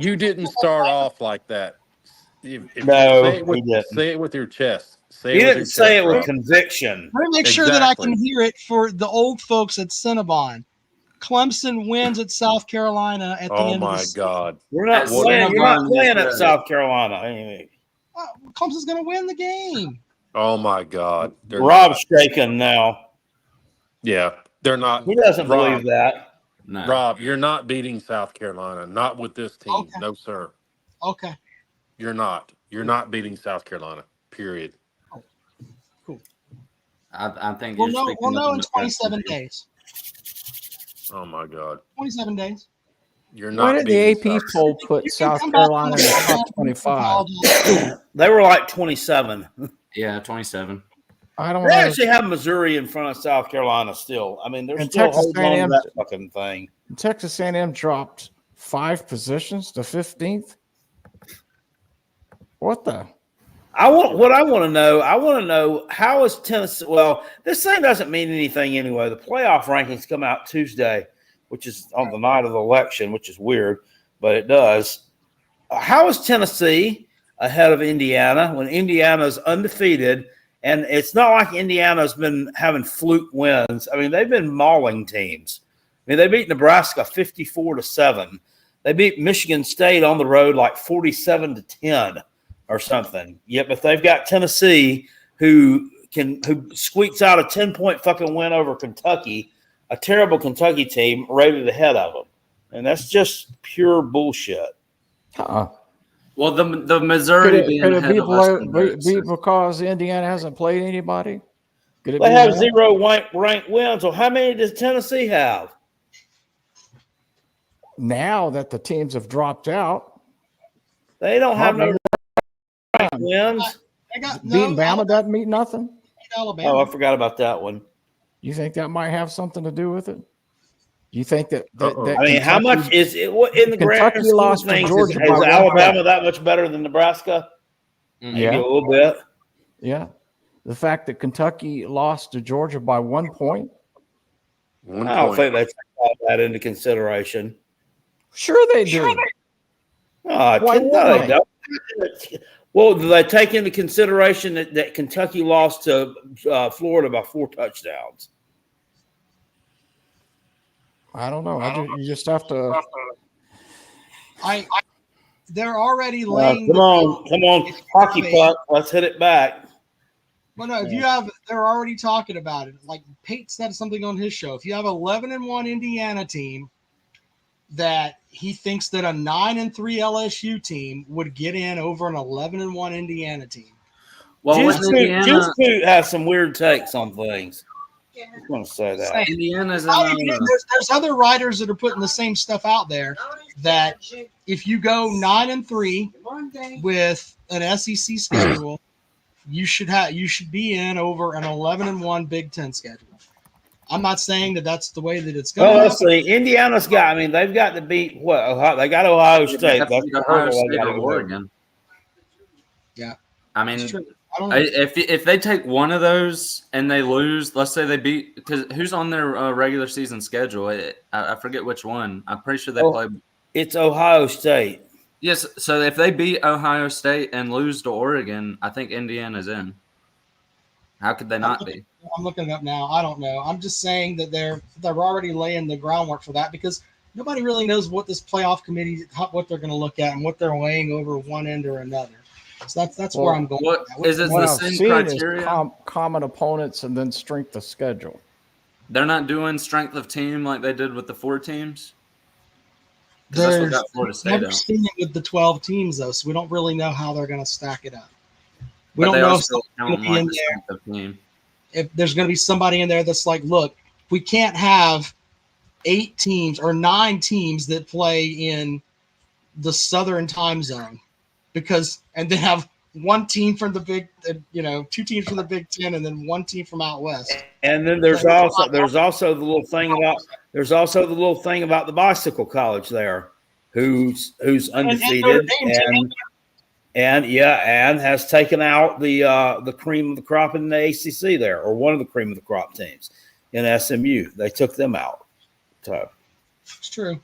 You didn't start off like that. If No, say it with your chest. He didn't say it with conviction. Let me make sure that I can hear it for the old folks at Cinnabon. Clemson wins at South Carolina at the end of the season. Oh, my God. You're not playing at South Carolina. Anyway. Clemson's going to win the game. Oh, my God. Rob's shaking now. Yeah, they're not. He doesn't believe that. No. Rob, you're not beating South Carolina. Not with this team. Okay. No, sir. Okay. You're not. You're not beating South Carolina. Period. Cool. I think we'll know in 27 days. Oh, my God. 27 days. You're not. Why did the AP poll put South Carolina in the top 25? They were like 27. Yeah, 27. I don't. They actually have Missouri in front of South Carolina still. I mean, they're still holding on to that fucking thing. Texas A&M dropped 5 positions to 15th. What the? I want to know how is Tennessee. Well, this thing doesn't mean anything anyway. The playoff rankings come out Tuesday, which is on the night of the election, which is weird, but it does. How is Tennessee ahead of Indiana when Indiana's undefeated? And it's not like Indiana's been having fluke wins. I mean, they've been mauling teams. I mean, they beat Nebraska 54-7. They beat Michigan State on the road like 47-10 or something. Yeah, but they've got Tennessee who squeaks out a 10-point fucking win over Kentucky, a terrible Kentucky team rated ahead of them. And that's just pure bullshit. Well, the Missouri being ahead of us be because Indiana hasn't played anybody? They have 0 ranked wins. Well, how many does Tennessee have? Now that the teams have dropped out, they don't have no ranked wins. Beating Bama doesn't mean nothing. Oh, I forgot about that one. You think that might have something to do with it? You think that I mean, Kentucky, how much is it in the grand scheme of things? Is Alabama that much better than Nebraska? Maybe a little bit. Yeah. The fact that Kentucky lost to Georgia by 1 point. I don't think they take all that into consideration. Sure they do. No, they don't. Well, do they take into consideration that Kentucky lost to Florida by 4 touchdowns? I don't know. You just have to. They're already laying. Come on, hockey puck. Let's hit it back. Well, no, they're already talking about it. Like Pate said something on his show. If you have 11-1 Indiana team, that he thinks that a 9-3 LSU team would get in over an 11-1 Indiana team. Well, Juice Poot has some weird takes on things. I just want to say that. Indiana's there's other writers that are putting the same stuff out there that if you go 9-3 with an SEC schedule, you should be in over an 11-1 Big Ten schedule. I'm not saying that that's the way that it's going. Well, let's see. Indiana's got. I mean, they've got to beat what? Ohio, they got Ohio State. That's Ohio State or Oregon. Yeah, I mean, if they take one of those and they lose, let's say they beat, because who's on their regular season schedule? I forget which one. I'm pretty sure they play. It's Ohio State. Yes. So if they beat Ohio State and lose to Oregon, I think Indiana's in. How could they not be? I'm looking it up now. I don't know. I'm just saying that they're already laying the groundwork for that because nobody really knows what this playoff committee, what they're going to look at and what they're weighing over one end or another. So that's where I'm going. What is it? What The I've same seen criteria? is common opponents and then strength of schedule. They're not doing strength of team like they did with the 4 teams. That's what got Florida State never out. seen it with the 12 teams though, so we don't really know how they're going to stack it up. We But don't they know are if still somebody's counting gonna be like in the there. strength of team. If there's going to be somebody in there that's like, look, we can't have 8 teams or 9 teams that play in the Southern time zone and then have one team from the Big, 2 teams from the Big Ten and then 1 team from out west. And then there's also the little thing about the bicycle college there, who's undefeated and has taken out the cream of the crop in the ACC there, or one of the cream of the crop teams in SMU. They took them out. So it's true.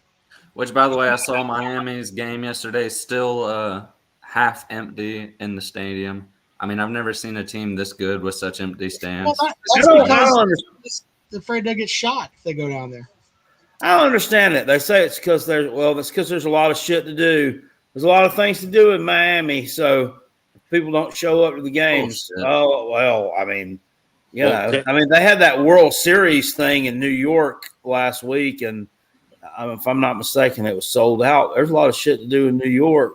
Which, by the way, I saw Miami's game yesterday, still half empty in the stadium. I mean, I've never seen a team this good with such empty stands. Well, that's because they're afraid they'll get shot if they go down there. I don't understand it. They say it's because there's a lot of shit to do. There's a lot of things to do in Miami, so people don't show up to the games. Oh well, I mean, they had that World Series thing in New York last week, and if I'm not mistaken, it was sold out. There's a lot of shit to do in New York.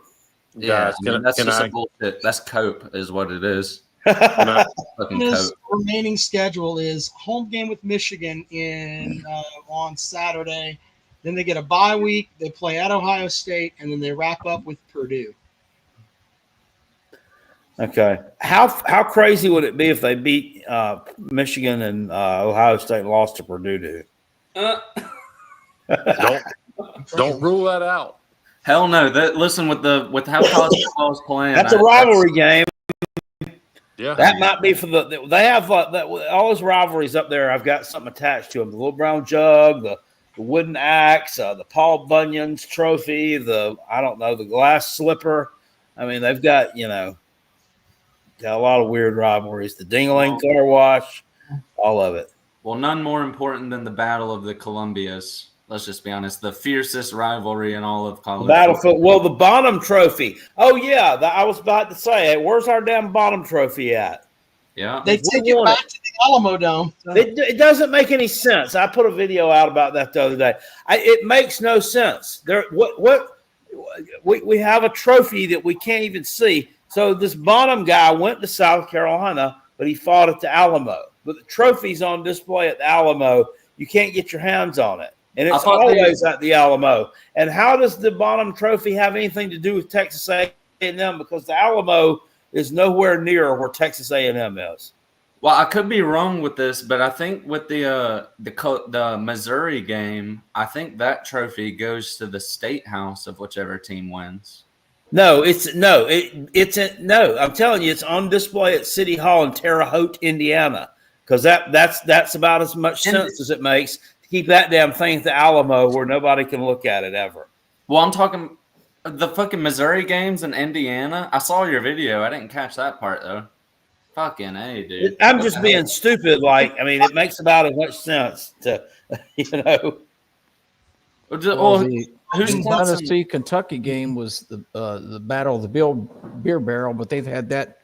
Yeah, that's just bullshit. That's cope, is what it is. His remaining schedule is home game with Michigan on Saturday. Then they get a bye week. They play at Ohio State, and then they wrap up with Purdue. Okay, how crazy would it be if they beat Michigan and Ohio State and lost to Purdue? Dude? Don't rule that out. Hell no. Listen, with how college football is playing, that's a rivalry game. Yeah, that might be for they have all those rivalries up there. I've got something attached to them: the little brown jug, the wooden axe, the Paul Bunyan's trophy, the glass slipper. I mean, they've got got a lot of weird rivalries. The Ding-a-ling car wash, all of it. Well, none more important than the Battle of the Columbias. Let's just be honest. The fiercest rivalry in all of college. The Bonham Trophy. Oh, yeah. I was about to say, where's our damn Bonham Trophy at? Yeah. They take it back to the Alamo Dome. It doesn't make any sense. I put a video out about that the other day. It makes no sense. We have a trophy that we can't even see. So this Bonham guy went to South Carolina, but he fought at the Alamo. But the trophy's on display at the Alamo. You can't get your hands on it. And it's always at the Alamo. And how does the Bonham Trophy have anything to do with Texas A&M? Because the Alamo is nowhere near where Texas A&M is. Well, I could be wrong with this, but I think with the Missouri game, I think that trophy goes to the state house of whichever team wins. No, I'm telling you, it's on display at City Hall in Terre Haute, Indiana, because that's about as much sense as it makes. Keep that damn thing at the Alamo where nobody can look at it ever. Well, I'm talking the fucking Missouri games in Indiana. I saw your video. I didn't catch that part, though. Fucking A, dude. I'm just being stupid. It makes about as much sense to, Who's Tennessee Kentucky game was the Battle of the Beer Barrel, but they've had that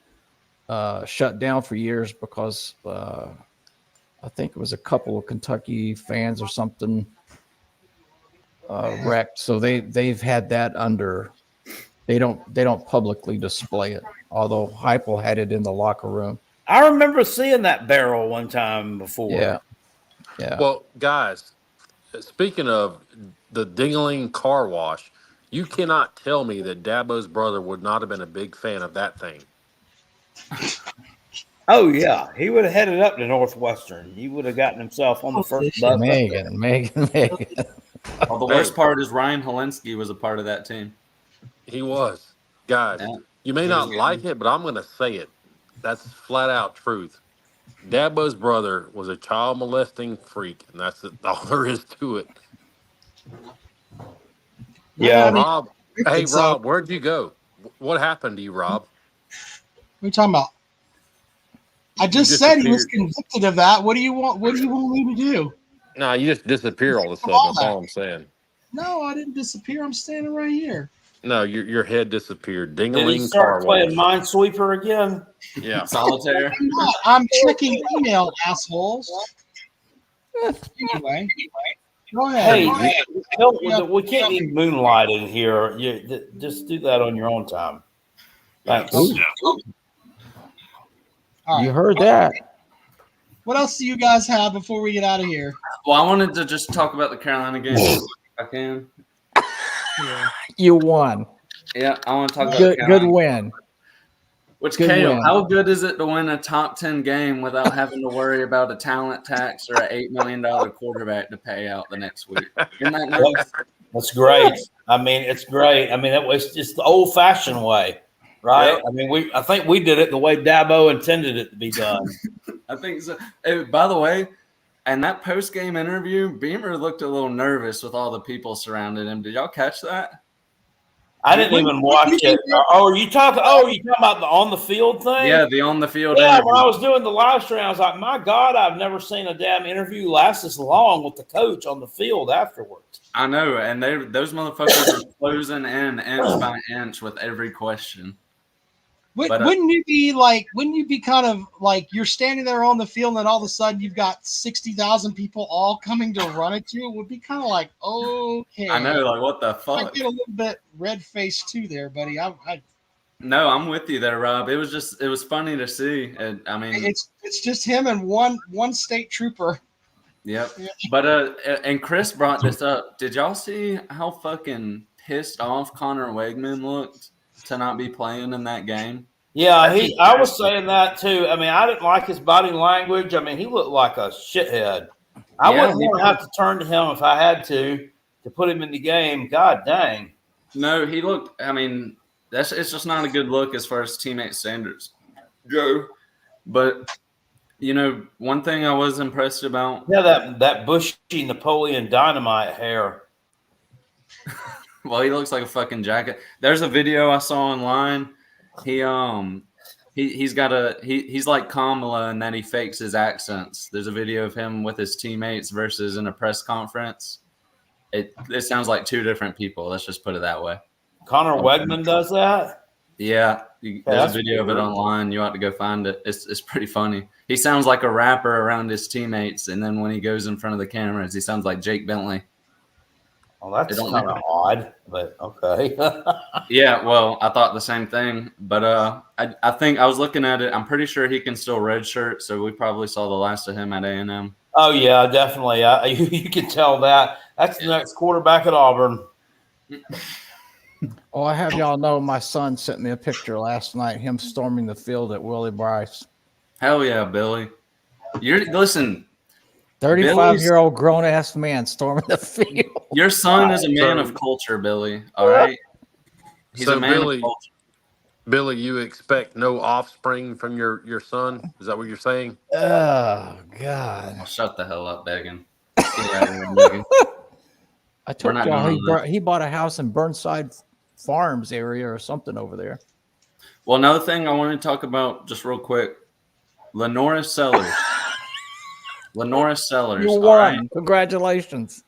shut down for years because I think it was a couple of Kentucky fans or something wrecked. So they've had that under. They don't publicly display it, although Heupel had it in the locker room. I remember seeing that barrel one time before. Yeah. Well, guys, speaking of the Ding-a-ling car wash, you cannot tell me that Dabo's brother would not have been a big fan of that thing. Oh, yeah. He would have headed up to Northwestern. He would have gotten himself on the first bus. Megan. Well, the worst part is Ryan Helinski was a part of that team. He was. Guys, you may not like it, but I'm going to say it. That's flat out truth. Dabo's brother was a child molesting freak, and that's all there is to it. Yeah. Rob, Rob, where'd you go? What happened to you, Rob? What are you talking about? I just said he was convicted of that. What do you want? What do you want me to do? No, you just disappear all of a sudden. That's all I'm saying. No, I didn't disappear. I'm standing right here. No, your head disappeared. Did he Ding-a-ling start car playing wash. Minesweeper again? Yeah. Solitaire. I'm not. I'm checking email, assholes. Anyway, go ahead. Hey, we can't need moonlight in here. Just do that on your own time. Thanks. Ooh, All you right. heard that. What else do you guys have before we get out of here? Well, I wanted to just talk about the Carolina game if I can. You won. Yeah, I want to talk about Good Carolina. win. Which, Good Kale, win. how good is it to win a top 10 game without having to worry about a talent tax or an $8 million quarterback to pay out the next week? Isn't that nice? That's great. I mean, it's great. I mean, it was just the old-fashioned way, right? Yep. I mean, I think we did it the way Dabo intended it to be done. I think so. Hey, by the way, in that post-game interview, Beamer looked a little nervous with all the people surrounding him. Did y'all catch that? I didn't even watch it. Are you talking about the on the field thing? Yeah, the on the field Yeah, interview. when I was doing the live stream, I was like, my God, I've never seen a damn interview last this long with the coach on the field afterwards. I know, and those motherfuckers are closing in inch by inch with every question. Wouldn't you be kind of like you're standing there on the field and all of a sudden you've got 60,000 people all coming to run at you? It would be kind of like, okay. I know, like, what the I fuck? get a little bit red-faced too there, buddy. No, I'm with you there, Rob. It was funny to see. I mean, it's just him and one state trooper. Yep. But and Chris brought this up. Did y'all see how fucking pissed off Connor Wegman looked to not be playing in that game? Yeah, I was saying that too. I mean, I didn't like his body language. I mean, he looked like a shithead. I wouldn't want to have to turn to him if I had to put him in the game. God dang. No, he looked. I mean, it's just not a good look as far as teammate standards go. But you know, one thing I was impressed about. Yeah, that bushy Napoleon Dynamite hair. Well, he looks like a fucking jacket. There's a video I saw online. He's like Kamala in that he fakes his accents. There's a video of him with his teammates versus in a press conference. It sounds like two different people. Let's just put it that way. Connor Wegman does that? Yeah. There's a video of it online. You ought to go find it. It's pretty funny. He sounds like a rapper around his teammates, and then when he goes in front of the cameras, he sounds like Jake Bentley. Well, that's kind of odd, but okay. Yeah, well, I thought the same thing, but I think I was looking at it. I'm pretty sure he can still redshirt, so we probably saw the last of him at A&M. Oh yeah, definitely. You can tell that. That's the next quarterback at Auburn. Oh, I have y'all know my son sent me a picture last night, him storming the field at Willie Bryce. Hell yeah, Billy. Listen. 35-year-old grown-ass man storming the field. Your son is a man of culture, Billy. All right? He's a man of culture. Billy, you expect no offspring from your son? Is that what you're saying? Oh, God. Oh, shut the hell up, Beggin. I told y'all he bought a house in Burnside Farms area or something over there. Well, another thing I want to talk about just real quick. Lenora Sellers. Lenora Sellers. You won. Right. Congratulations.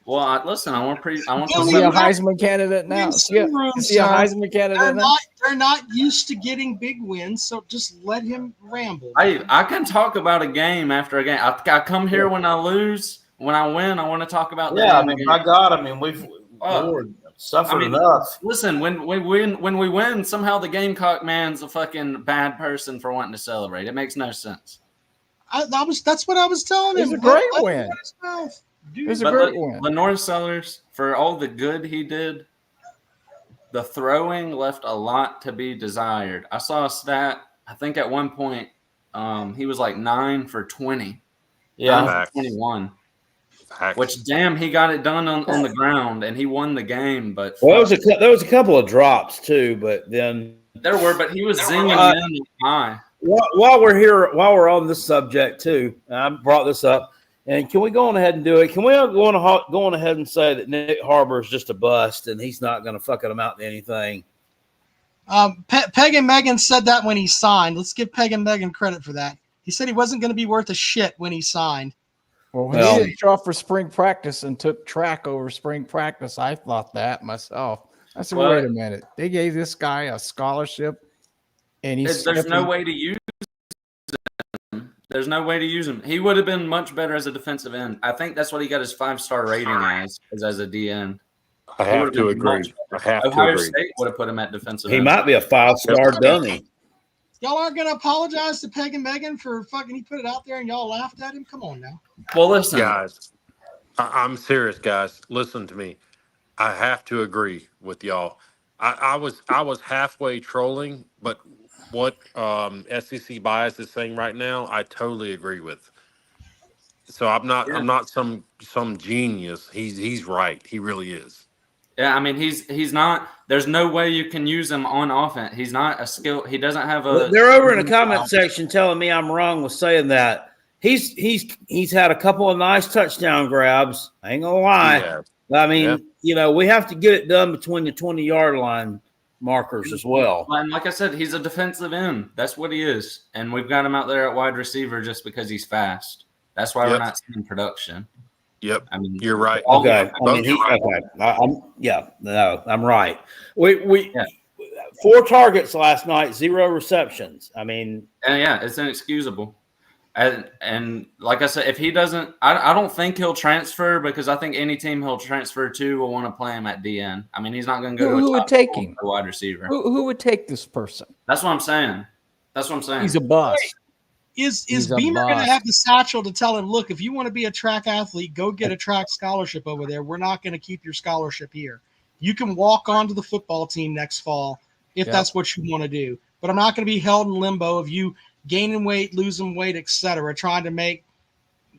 Well, listen, I want to see a Heisman candidate now. See a Heisman candidate now. They're not used to getting big wins, so just let him ramble. I can talk about a game after a game. I come here when I lose. When I win, I want to talk about that. Yeah, I mean, my God, I mean, we've suffered enough. Listen, when we win, somehow the Gamecock man's a fucking bad person for wanting to celebrate. It makes no sense. That's what I was telling him. It's a great win. It's a great win. Lenore Sellers, for all the good he did, the throwing left a lot to be desired. I saw a stat. I think at one point he was like 9 for 20. Yeah, 9 for 21. Which, damn, he got it done on the ground and he won the game. But well, there was a couple of drops too, but then there were. But he was zinging in high. While we're on this subject too, I brought this up, and can we go on ahead and do it? Can we go on ahead and say that Nick Harbor is just a bust and he's not going to fucking amount to anything? Peg and Megan said that when he signed. Let's give Peg and Megan credit for that. He said he wasn't going to be worth a shit when he signed. Well, when he didn't show up for spring practice and took track over spring practice, I thought that myself. I said, wait a minute. They gave this guy a scholarship, and there's no way to use him. There's no way to use him. He would have been much better as a defensive end. I think that's what he got his 5-star rating as a DN. I have to agree. Ohio State would have put him at defensive end. He might be a 5-star dummy. Y'all aren't gonna apologize to Peg and Megan for fucking he put it out there and y'all laughed at him? Come on now. Well, listen, guys, I'm serious, guys. Listen to me. I have to agree with y'all. I was halfway trolling, but what SEC bias is saying right now, I totally agree with. So I'm not some genius. He's right. He really is. Yeah, I mean he's not. There's no way you can use him on offense. He's not a skill. He doesn't have a. They're over in the comment section telling me I'm wrong with saying that. He's had a couple of nice touchdown grabs. I ain't gonna lie. Yeah. I mean, we have to get it done between the 20-yard line markers as well. And like I said, he's a defensive end. That's what he is. And we've got him out there at wide receiver just because he's fast. That's why we're not seeing production. Yep. I mean, you're right. Okay. I'm right. We 4 targets last night, 0 receptions. I mean, it's inexcusable. And like I said, if he doesn't, I don't think he'll transfer because I think any team he'll transfer to will want to play him at DN. I mean, he's not going to go to who would take him? A wide receiver. Who would take this person? That's what I'm saying. He's a bust. Is Beamer going to have the satchel to tell him, look, if you want to be a track athlete, go get a track scholarship over there. We're not going to keep your scholarship here. You can walk onto the football team next fall if that's what you want to do. But I'm not going to be held in limbo of you gaining weight, losing weight, etc., trying to make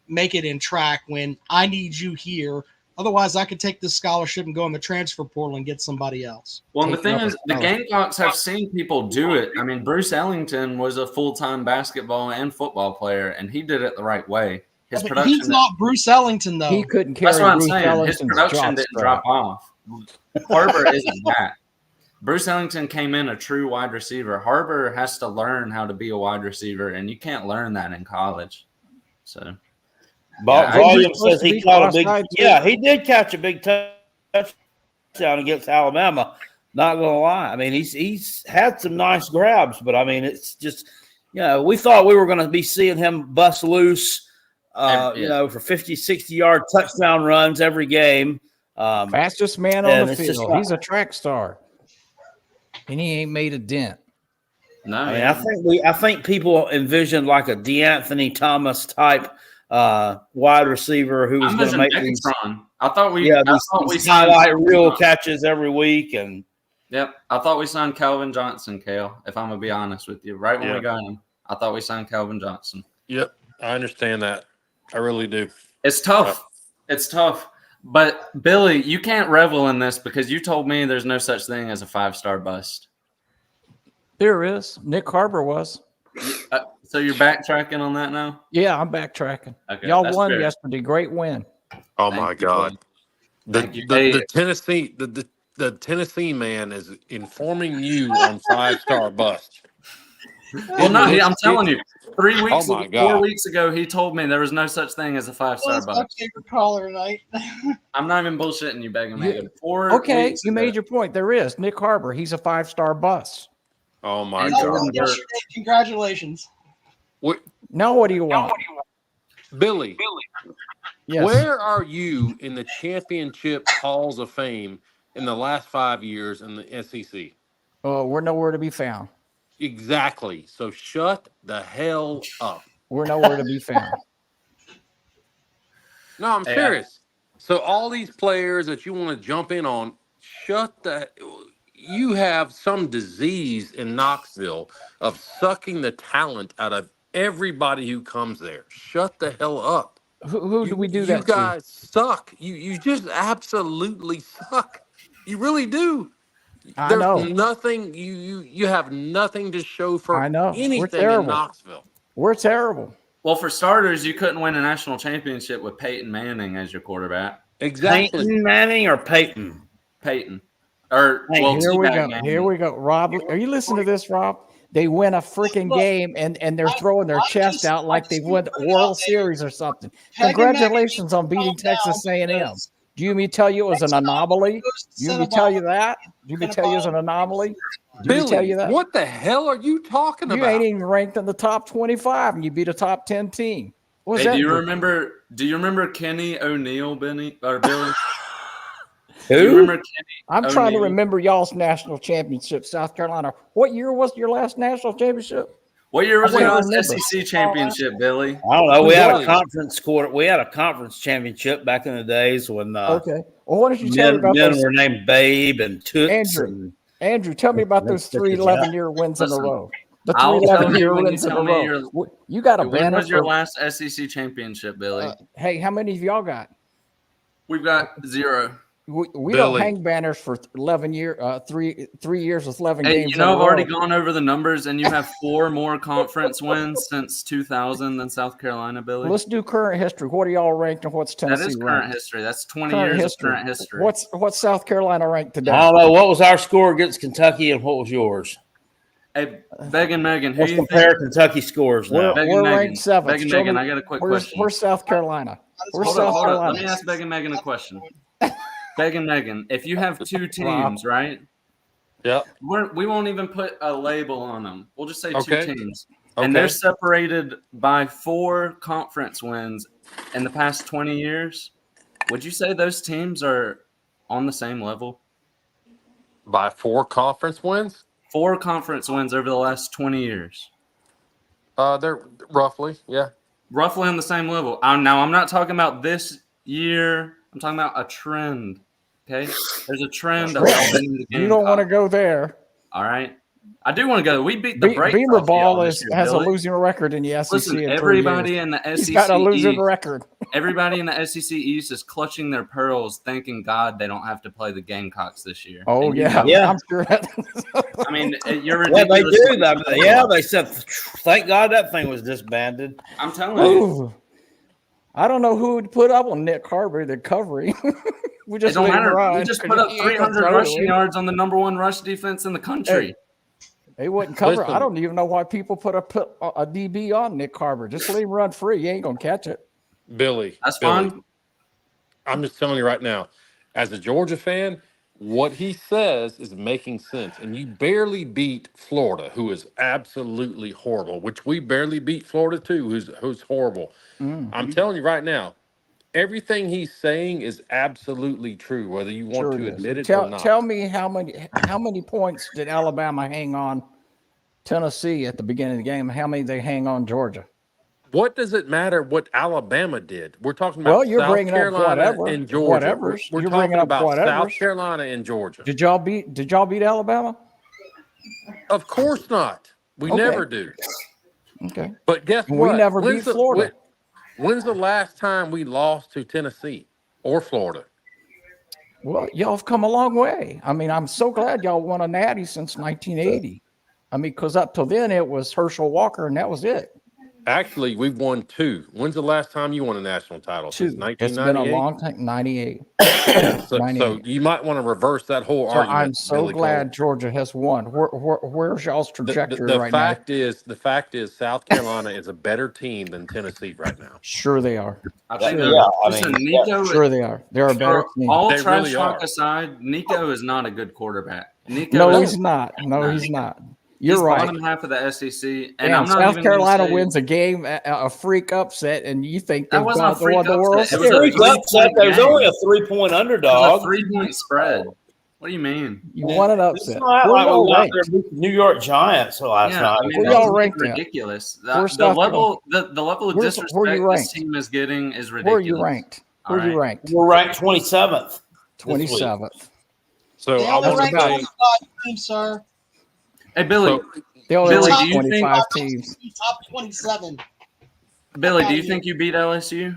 it in track when I need you here. Otherwise, I could take this scholarship and go in the transfer portal and get somebody else. Well, the thing is, the Gamecocks have seen people do it. I mean, Bruce Ellington was a full-time basketball and football player, and he did it the right way. His production. He's not Bruce Ellington, though. He couldn't carry. That's what I'm Bruce saying. Ellington's His production didn't drop off. Harbor isn't that. Bruce Ellington came in a true wide receiver. Harbor has to learn how to be a wide receiver, and you can't learn that in college. So. Volume says he caught a big. Yeah, he did catch a big touchdown against Alabama. Not gonna lie. I mean, he's had some nice grabs, but I mean, it's just we thought we were going to be seeing him bust loose, for 50, 60-yard touchdown runs every game. Fastest man on the field. He's a track star, and he ain't made a dent. No, I mean, I think people envisioned like a DeAnthony Thomas type wide receiver who was going to make these. I thought we highlight reel catches every week, and I thought we signed Calvin Johnson, Kale. If I'm gonna be honest with you, right when we got him, I thought we signed Calvin Johnson. Yep, I understand that. I really do. It's tough. It's tough. But Billy, you can't revel in this because you told me there's no such thing as a 5-star bust. There is. Nick Harbor was. So you're backtracking on that now? Yeah, I'm backtracking. Okay, y'all won yesterday. Great win. Oh my God! The Tennessee the Tennessee man is informing you on 5-star bust. Well, no, I'm telling you, 4 weeks ago, he told me there was no such thing as a 5-star bust. My favorite caller tonight. I'm not even bullshitting you, begging Megan. Okay, you made your point. There is Nick Harbor. He's a 5-star bust. Oh my God! Congratulations. Now what do you want? Billy, yes. Where are you in the championship halls of fame in the last 5 years in the SEC? We're nowhere to be found. Exactly. So shut the hell up. We're nowhere to be found. No, I'm serious. So all these players that you want to jump in on, you have some disease in Knoxville of sucking the talent out of everybody who comes there. Shut the hell up. Who do we do that to? You guys suck. You just absolutely suck. You really do. I know. Nothing. You have nothing to show for anything in Knoxville. We're terrible. Well, for starters, you couldn't win a national championship with Peyton Manning as your quarterback. Exactly. Peyton Manning or Peyton? Peyton. Here we go. Rob, are you listening to this, Rob? They win a freaking game and they're throwing their chest out like they won the World Series or something. Congratulations on beating Texas A&M. Do you mean tell you it was an anomaly? Do you mean tell you that? Do you mean tell you it was an anomaly? Billy, what the hell are you talking about? You ain't even ranked in the top 25 and you beat a top 10 team. Hey, do you remember Kenny O'Neill, Benny or Billy? Who? Do you remember Kenny I'm trying to remember y'all's national championship, South Carolina. What year was your last national championship? What year was your last SEC championship, Billy? I don't know. We had a conference We had a conference championship back in the days when okay. Well, why don't you tell me about men those? were named Babe and Toots. Andrew, tell me about those 3 11-year wins in a row. The 3 I'll tell 11-year you when wins you in a tell me row. You got a when banner. was your last SEC championship, Billy? Hey, how many of y'all got? We've got 0. We don't hang banners for 11 years, 3 years with 11 games. You know, I've already gone over the numbers, and you have 4 more conference wins since 2000 than South Carolina, Billy. Let's do current history. What are y'all ranked and what's Tennessee ranked? That is current history. That's 20 years of current history. What's South Carolina ranked today? I don't know. What was our score against Kentucky and what was yours? Hey, Beg and Megan, let's compare Kentucky scores now. We're ranked 7th. Beg and Megan, I got a quick question. Where's South Carolina? Hold on. Let me ask Beg and Megan a question. Beg and Megan, if you have 2 teams, right? Yeah. We won't even put a label on them. We'll just say 2 teams. Okay. And they're separated by 4 conference wins in the past 20 years. Would you say those teams are on the same level? By 4 conference wins? 4 conference wins over the last 20 years. They're roughly, yeah. Roughly on the same level. Now, I'm not talking about this year. I'm talking about a trend. Okay? There's a trend. You don't want to go there. All right. I do want to go. We beat the brakes Beamer off Ball y'all has Billy. a losing record in the SEC. Listen, in everybody in the SEC He's got a losing record. Everybody in the SEC East is clutching their pearls, thanking God they don't have to play the Gamecocks this year. Oh, yeah. I'm sure. I mean, you're ridiculous. Yeah, they do. They said, thank God that thing was disbanded. I'm telling you. I don't know who would put up on Nick Carberry, the covering. It don't matter. We just put up 300 rushing yards on the #1 rush defense in the country. They wouldn't cover. I don't even know why people put a DB on Nick Carberry. Just leave him run free. You ain't gonna catch it. Billy, that's fine. I'm just telling you right now, as a Georgia fan, what he says is making sense. And you barely beat Florida, who is absolutely horrible, which we barely beat Florida too, who's horrible. I'm telling you right now, everything he's saying is absolutely true, whether you want to admit it or not. Tell me how many points did Alabama hang on Tennessee at the beginning of the game? How many they hang on Georgia? What does it matter what Alabama did? We're talking about South Carolina and Georgia. We're talking about South Carolina and Georgia. Did y'all beat Alabama? Of course not. We never do. Okay. But guess what? We never beat Florida. When's the last time we lost to Tennessee or Florida? Well, y'all have come a long way. I mean, I'm so glad y'all won a natty since 1980. I mean, because up till then it was Herschel Walker and that was it. Actually, we've won 2. When's the last time you won a national title? 2. Since 1998? It's been a long time. 98. So you might want to reverse that whole argument. I'm so glad Georgia has won. Where's y'all's trajectory the right fact now? The fact is South Carolina is a better team than Tennessee right now. Sure they are. Sure they are. They're a better team. All trash talk aside, Nico is not a good quarterback. He's not. No, he's not. You're right. Bottom half of the SEC, and I'm not South Carolina wins a game, a freak upset, and you think they've got the World Series. It was a freak upset. There's only a 3-point underdog. It was a 3-point spread. What do you mean? You won an upset. It's not like we went out there and beat the New York Giants last night. I mean, y'all ranked ridiculous. The level of disrespect this team is getting is ridiculous. Where are you ranked? We're ranked 27th. 27th. So I want to say, sir. Hey, Billy. Billy, do you 25 teams. Top 27. Billy, do you think you beat LSU?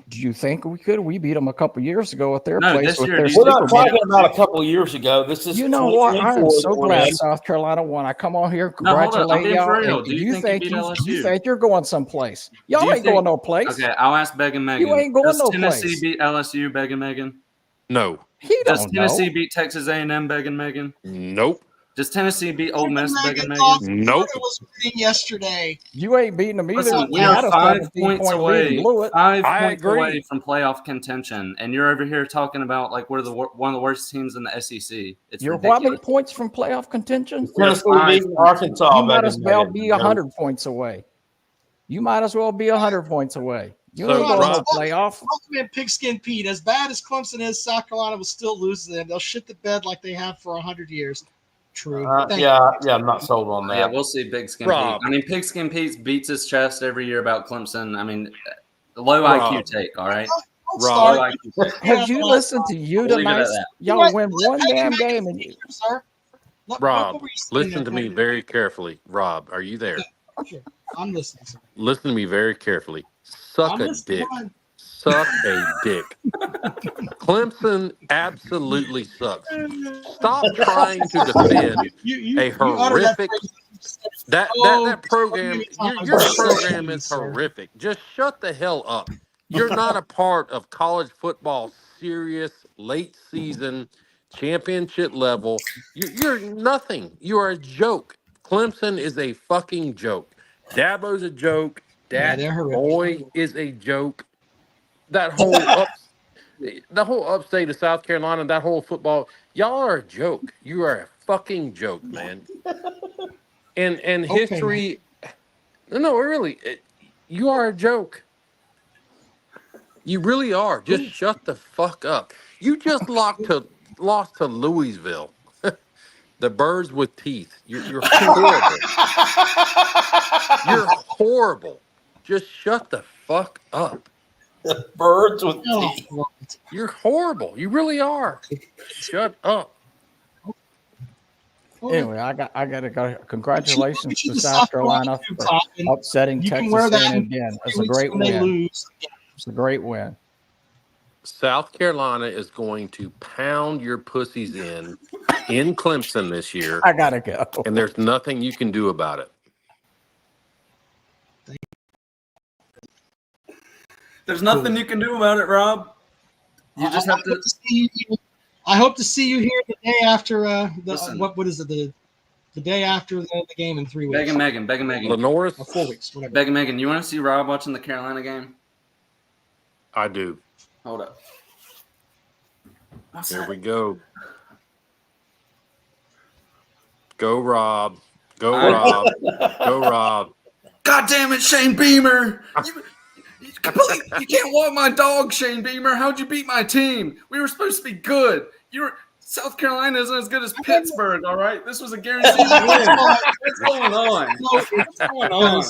Do you think we could? We beat them a couple years ago at their place. This year, we're not talking about a couple years ago. This is what? I'm so glad South Carolina won. I come on here, congratulate y'all. Do you think you're going someplace? Y'all ain't going no place. Okay, I'll ask Beg and Megan. You ain't going no place. Does Tennessee beat LSU, Beg and Megan? No. Does Tennessee beat Texas A&M, Beg and Megan? Nope. Does Tennessee beat Ole Miss, Megan? Nope. Nope. Was winning yesterday. You ain't beating them either. Listen, we They are had a 5 17-point points lead and away. blew it. 5 I points agree. away from playoff contention, and you're over here talking about like we're one of the worst teams in the SEC. It's You're how many ridiculous. points from playoff contention? Tennessee beating Arkansas. You might as well Megan. be 100 points away. You might as well be 100 points away. You So, ain't going Rob- to playoff. Man, Pigskin Pete, as bad as Clemson is, South Carolina will still lose to them. They'll shit the bed like they have for 100 years. True. Yeah, I'm not sold on that. Yeah, we'll see. Pigskin Rob. Pete. I mean, Pigskin Pete beats his chest every year about Clemson. I mean, low Rob. IQ take. All right. Rob. Low IQ take. Have you listened to you We'll leave it tonight? at that. Y'all win one damn game. And Sir. Rob, listen to me very carefully. Rob, are you there? Okay, I'm listening, sir. Listen to me very carefully. Suck I'm a listening. dick. Suck a dick. Clemson absolutely sucks. Stop trying to defend a horrific. That program. Your program is horrific. Just shut the hell up. You're not a part of college football. Serious late season championship level. You're nothing. You are a joke. Clemson is a fucking joke. Dabo's a joke. Yeah, That they're horrific. boy is a joke. That whole the whole upstate of South Carolina, that whole football, y'all are a joke. You are a fucking joke, man. And Okay. history, no, really, you are a joke. You really are. Just shut the fuck up. You just lost to Louisville. The birds with teeth. You're horrible. You're horrible. Just shut the fuck up. Birds with teeth. You're horrible. You really are. Shut up. anyway, I got to go. Congratulations to South Carolina for upsetting You can Texas wear that A&M again. It's a great when they win. lose. It's a great win. South Carolina is going to pound your pussies in Clemson this year, I gotta go. and there's nothing you can do about it. There's nothing you can do about it, Rob. You just have to. I hope to see you here the day after Listen. what is it, the day after the game in 3 weeks. Beg and Megan. Lenoris, Or 4 weeks, whatever. Beg and Megan, you want to see Rob watching the Carolina game? I do. Hold up. Here we go. Go, Rob. Go, Rob. Go, Rob. God damn it, Shane Beamer! You can't walk my dog, Shane Beamer. How'd you beat my team? We were supposed to be good. South Carolina isn't as good as Pittsburgh, all right? This was a guaranteed win. What's going on? What's going on?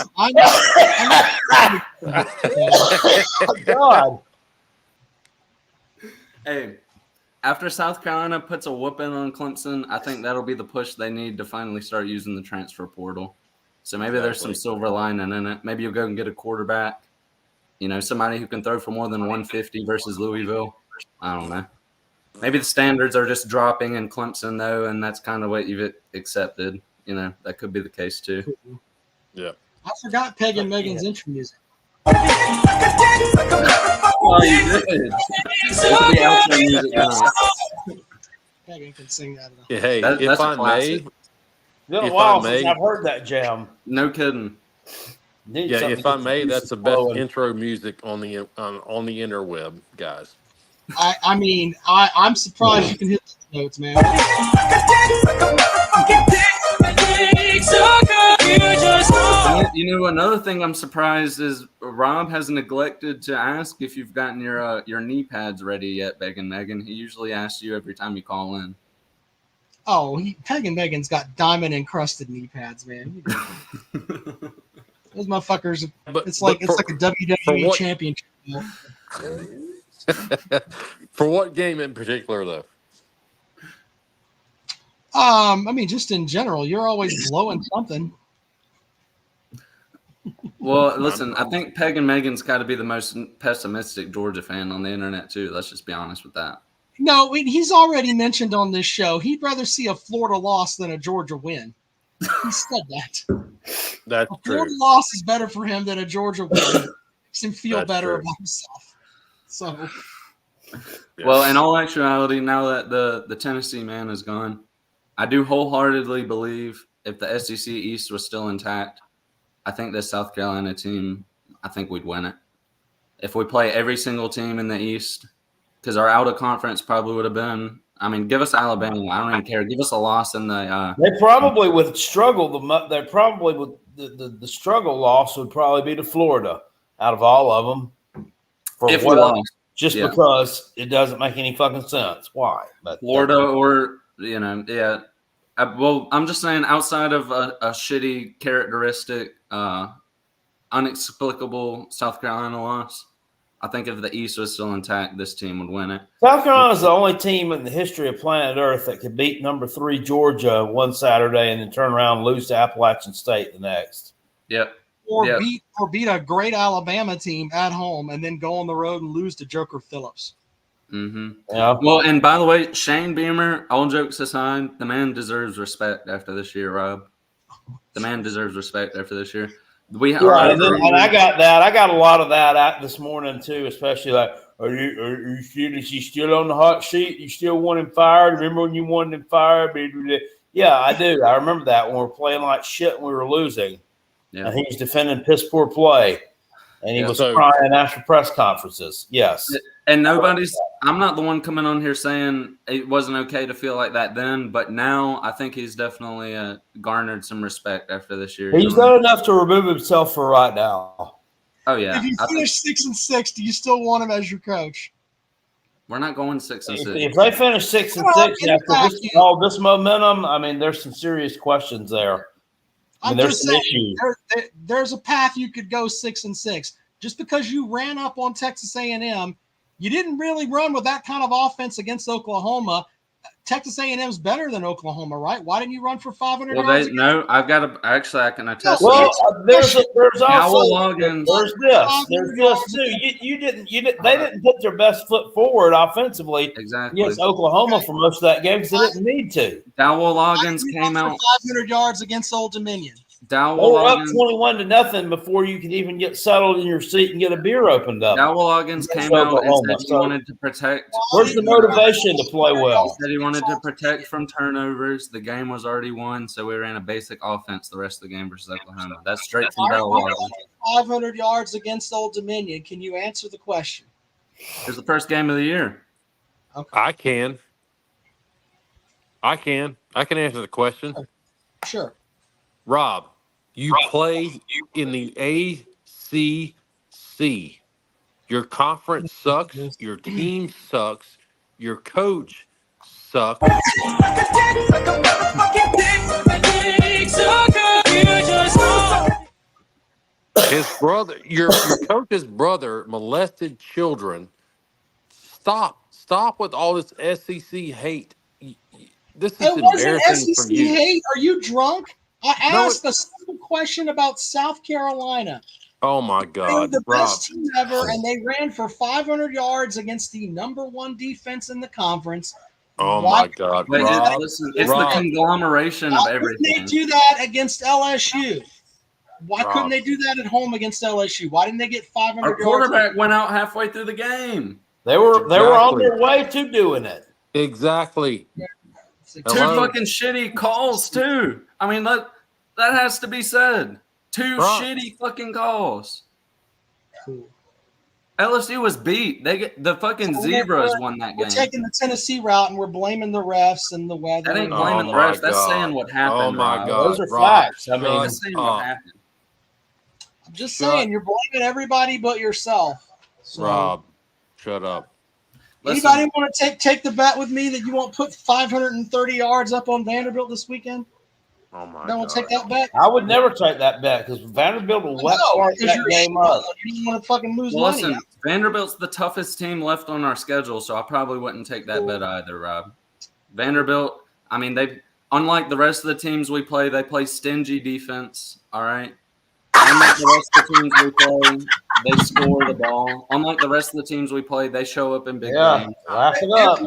Oh, God. Hey, after South Carolina puts a whooping on Clemson, I think that'll be the push they need to finally start using the transfer portal. So maybe there's some silver lining in it. Maybe you'll go and get a quarterback. You know, somebody who can throw for more than 150 versus Louisville. I don't know. Maybe the standards are just dropping in Clemson, though, and that's kind of what you've accepted. You know, that could be the case, too. Yeah. I forgot Peg and Megan's intro music. Oh, you did. It's the outro music now. Megan can sing that. Yeah, hey, That's if a I may, classic. It's been a If while I since may- I've heard that jam. No kidding. Need yeah, something if to I get may, some that's the juices best flowing. intro music on the interweb, guys. I mean, I'm surprised you can hit the notes, man. You know, another thing I'm surprised is Rob has neglected to ask if you've gotten your knee pads ready yet, Beg and Megan. He usually asks you every time you call in. Oh, Peg and Megan's got diamond encrusted knee pads, man. Those motherfuckers. It's like a WWE championship. For what game in particular, though? I mean, just in general, you're always blowing something. Well, listen, I think Peg and Megan's got to be the most pessimistic Georgia fan on the internet, too. Let's just be honest with that. No, he's already mentioned on this show he'd rather see a Florida loss than a Georgia win. He said that. That's a true. Florida loss is better for him than a Georgia win. Makes him feel That's better true. about himself. So, Well, in all actuality, now that the Tennessee man is gone, I do wholeheartedly believe if the SEC East was still intact, I think this South Carolina team, I think we'd win it. If we play every single team in the East, because our out of conference probably would have been. I mean, give us Alabama. I don't even care. Give us a loss in the. They probably would struggle. They probably would. The struggle loss would probably be to Florida out of all of them. If we lost, because it doesn't make any fucking sense. Why? But Florida or yeah. Well, I'm just saying outside of a shitty characteristic, inexplicable South Carolina loss. I think if the East was still intact, this team would win it. South Carolina is the only team in the history of planet Earth that could beat number 3 Georgia one Saturday and then turn around and lose to Appalachian State the next. Yep. Or beat a great Alabama team at home and then go on the road and lose to Joker Phillips. Mm-hmm. Yeah. Well, and by the way, Shane Beamer, all jokes aside, the man deserves respect after this year, Rob. The man deserves respect after this year. And I got that. I got a lot of that out this morning too, especially like, is he still on the hot seat? You still want him fired? Remember when you wanted him fired? Yeah, I do. I remember that when we were playing like shit and we were losing. Yeah. And he was defending piss poor play. And he was crying after press conferences. Yes. And I'm not the one coming on here saying it wasn't okay to feel like that then, but now I think he's definitely garnered some respect after this year. He's done enough to remove himself for right now. Oh, yeah. If you finish 6-6, do you still want him as your coach? We're not going 6-6. If they finish 6-6 after all this momentum, I mean, there's some serious questions there. I'm just saying, there's a path you could go 6-6. Just because you ran up on Texas A&M, you didn't really run with that kind of offense against Oklahoma. Texas A&M's better than Oklahoma, right? Why didn't you run for 500 yards? I've got to actually. I can attest. Well, there's also Loggins. There's this too. You didn't. They didn't put their best foot forward offensively against Oklahoma for most of that game because they didn't need to. Dowell Loggins came out 500 yards against Old Dominion. They were up 21-0 before you could even get settled in your seat and get a beer opened up. Dowell Loggins came out and said he wanted to protect. Where's the motivation to play well? He said he wanted to protect from turnovers. The game was already won, so we ran a basic offense the rest of the game versus Oklahoma. That's straight from Dowell Loggins. 500 yards against Old Dominion. Can you answer the question? It's the first game of the year. Okay. I can answer the question. Sure. Rob, you play in the ACC. Your conference sucks. Your team sucks. Your coach sucks. His brother, your coach's brother molested children. Stop with all this SEC hate. This is embarrassing from you. Hate. Are you drunk? I asked a simple question about South Carolina. Oh my God! They were the best team ever, and they ran for 500 yards against the number 1 defense in the conference. Oh my God! Listen, it's the conglomeration of everything. Why couldn't they do that against LSU? Why couldn't they do that at home against LSU? Why didn't they get 500 yards? Our quarterback went out halfway through the game. They were on their way to doing it. Exactly. Yeah. Two fucking shitty calls too. I mean that has to be said. Two shitty fucking calls. Cool. LSU was beat. The fucking Zebras won that game. We're taking the Tennessee route and we're blaming the refs and the weather. That ain't blaming the refs. That's saying what happened. Oh my God! Those are facts. I mean, that's saying what happened. I'm just saying you're blaming everybody but yourself. So. Rob, shut up. Anybody want to take the bet with me that you won't put 530 yards up on Vanderbilt this weekend? Oh my God! Don't want to take that bet? I would never take that bet because Vanderbilt will start that game up. You don't want to fucking lose money. Listen, Vanderbilt's the toughest team left on our schedule, so I probably wouldn't take that bet either, Rob. Vanderbilt, I mean, unlike the rest of the teams we play, they play stingy defense. All right. Unlike the rest of the teams we play, they score the ball. Unlike the rest of the teams we play, they show up in big games. Laugh it up.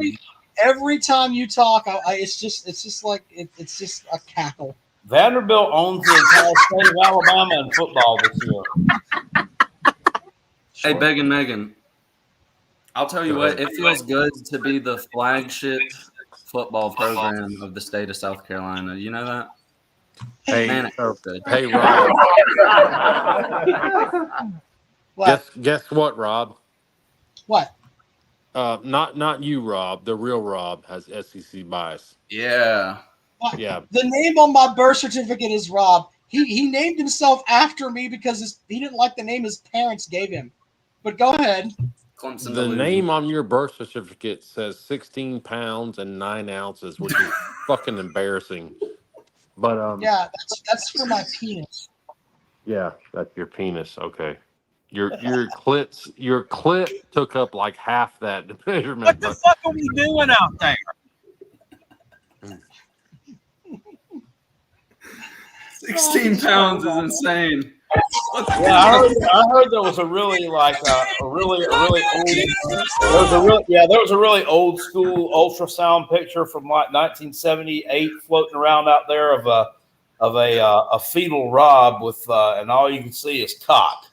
Every time you talk, it's just a cackle. Vanderbilt owns the entire state of Alabama in football this year. Hey, Beggin' Megan, I'll tell you what, it feels good to be the flagship football program of the state of South Carolina. You know that? Hey, Man, it felt good. hey, Rob. What? Guess what, Rob? What? Not you, Rob. The real Rob has SEC bias. Yeah. What? Yeah. The name on my birth certificate is Rob. He named himself after me because he didn't like the name his parents gave him. But go ahead. Clemson The delusion. name on your birth certificate says 16 pounds and 9 ounces, which is fucking embarrassing. But Yeah, that's for my penis. yeah, that's your penis. Okay. Your clit took up like half that measurement. What the fuck are we doing out there? 16 pounds is insane. Yeah, I heard there was a really like a really old. There was a really old school ultrasound picture from like 1978 floating around out there of a fetal Rob with and all you can see is cock.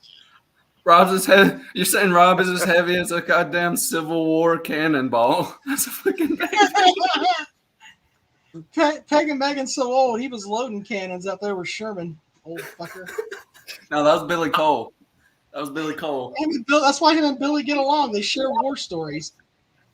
Rob's as heavy. You're saying Rob is as heavy as a goddamn Civil War cannonball? That's a fucking baby. Peg and Megan's so old, he was loading cannons out there with Sherman, old fucker. No, that was Billy Cole. That was Billy Cole. That's why him and Billy get along. They share war stories.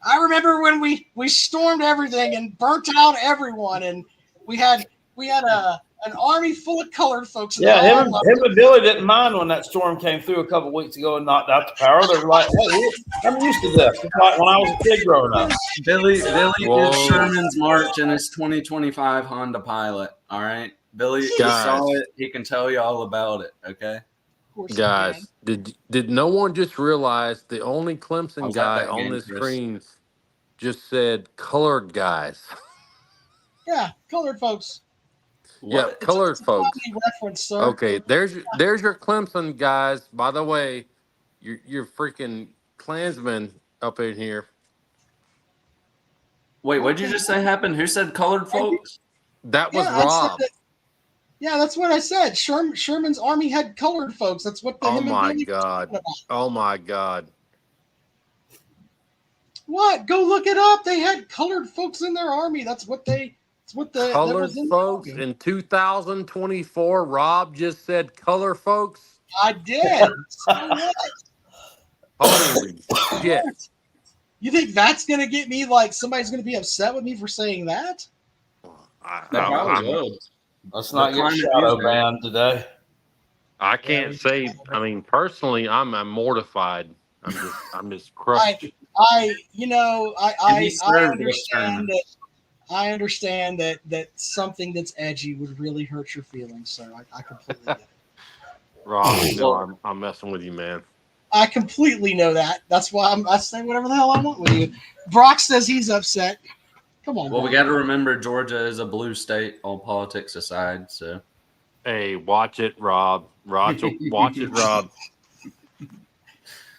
I remember when we stormed everything and burnt out everyone, and we had an army full of colored folks. Yeah, him and Billy didn't mind when that storm came through a couple weeks ago and knocked out the power. They were like, "Hey, I'm used to this." It's like when I was a kid growing up. Billy did Sherman's March in his 2025 Honda Pilot. All right, Billy saw it. He can tell you all about it. Okay, guys, did no one just realize the only Clemson guy on this screen just said colored guys? Yeah, colored folks. Yeah, colored folks. Reference, sir. Okay, there's your Clemson guys. By the way, you're freaking Klansmen up in here. Wait, what did you just say happened? Who said colored folks? That was Rob. Yeah, that's what I said. Sherman's army had colored folks. That's what the Oh him and my Billy god! were talking about. Oh my god! What? Go look it up. They had colored folks in their army. That's what the Colored folks in 2024. Rob just said color folks. I did. So what? Holy shit! You think that's gonna get me like somebody's gonna be upset with me for saying that? Let's not get shadow banned today. I can't say. I mean, personally, I'm mortified. I'm just crushed. I understand that. I understand that something that's edgy would really hurt your feelings, sir. I completely get it. Rob, you know I'm messing with you, man. I completely know that. That's why I say whatever the hell I want with you. Brock says he's upset. Come on. Well, Brock. we got to remember Georgia is a blue state, all politics aside. So, hey, watch it, Rob. Watch it, Rob.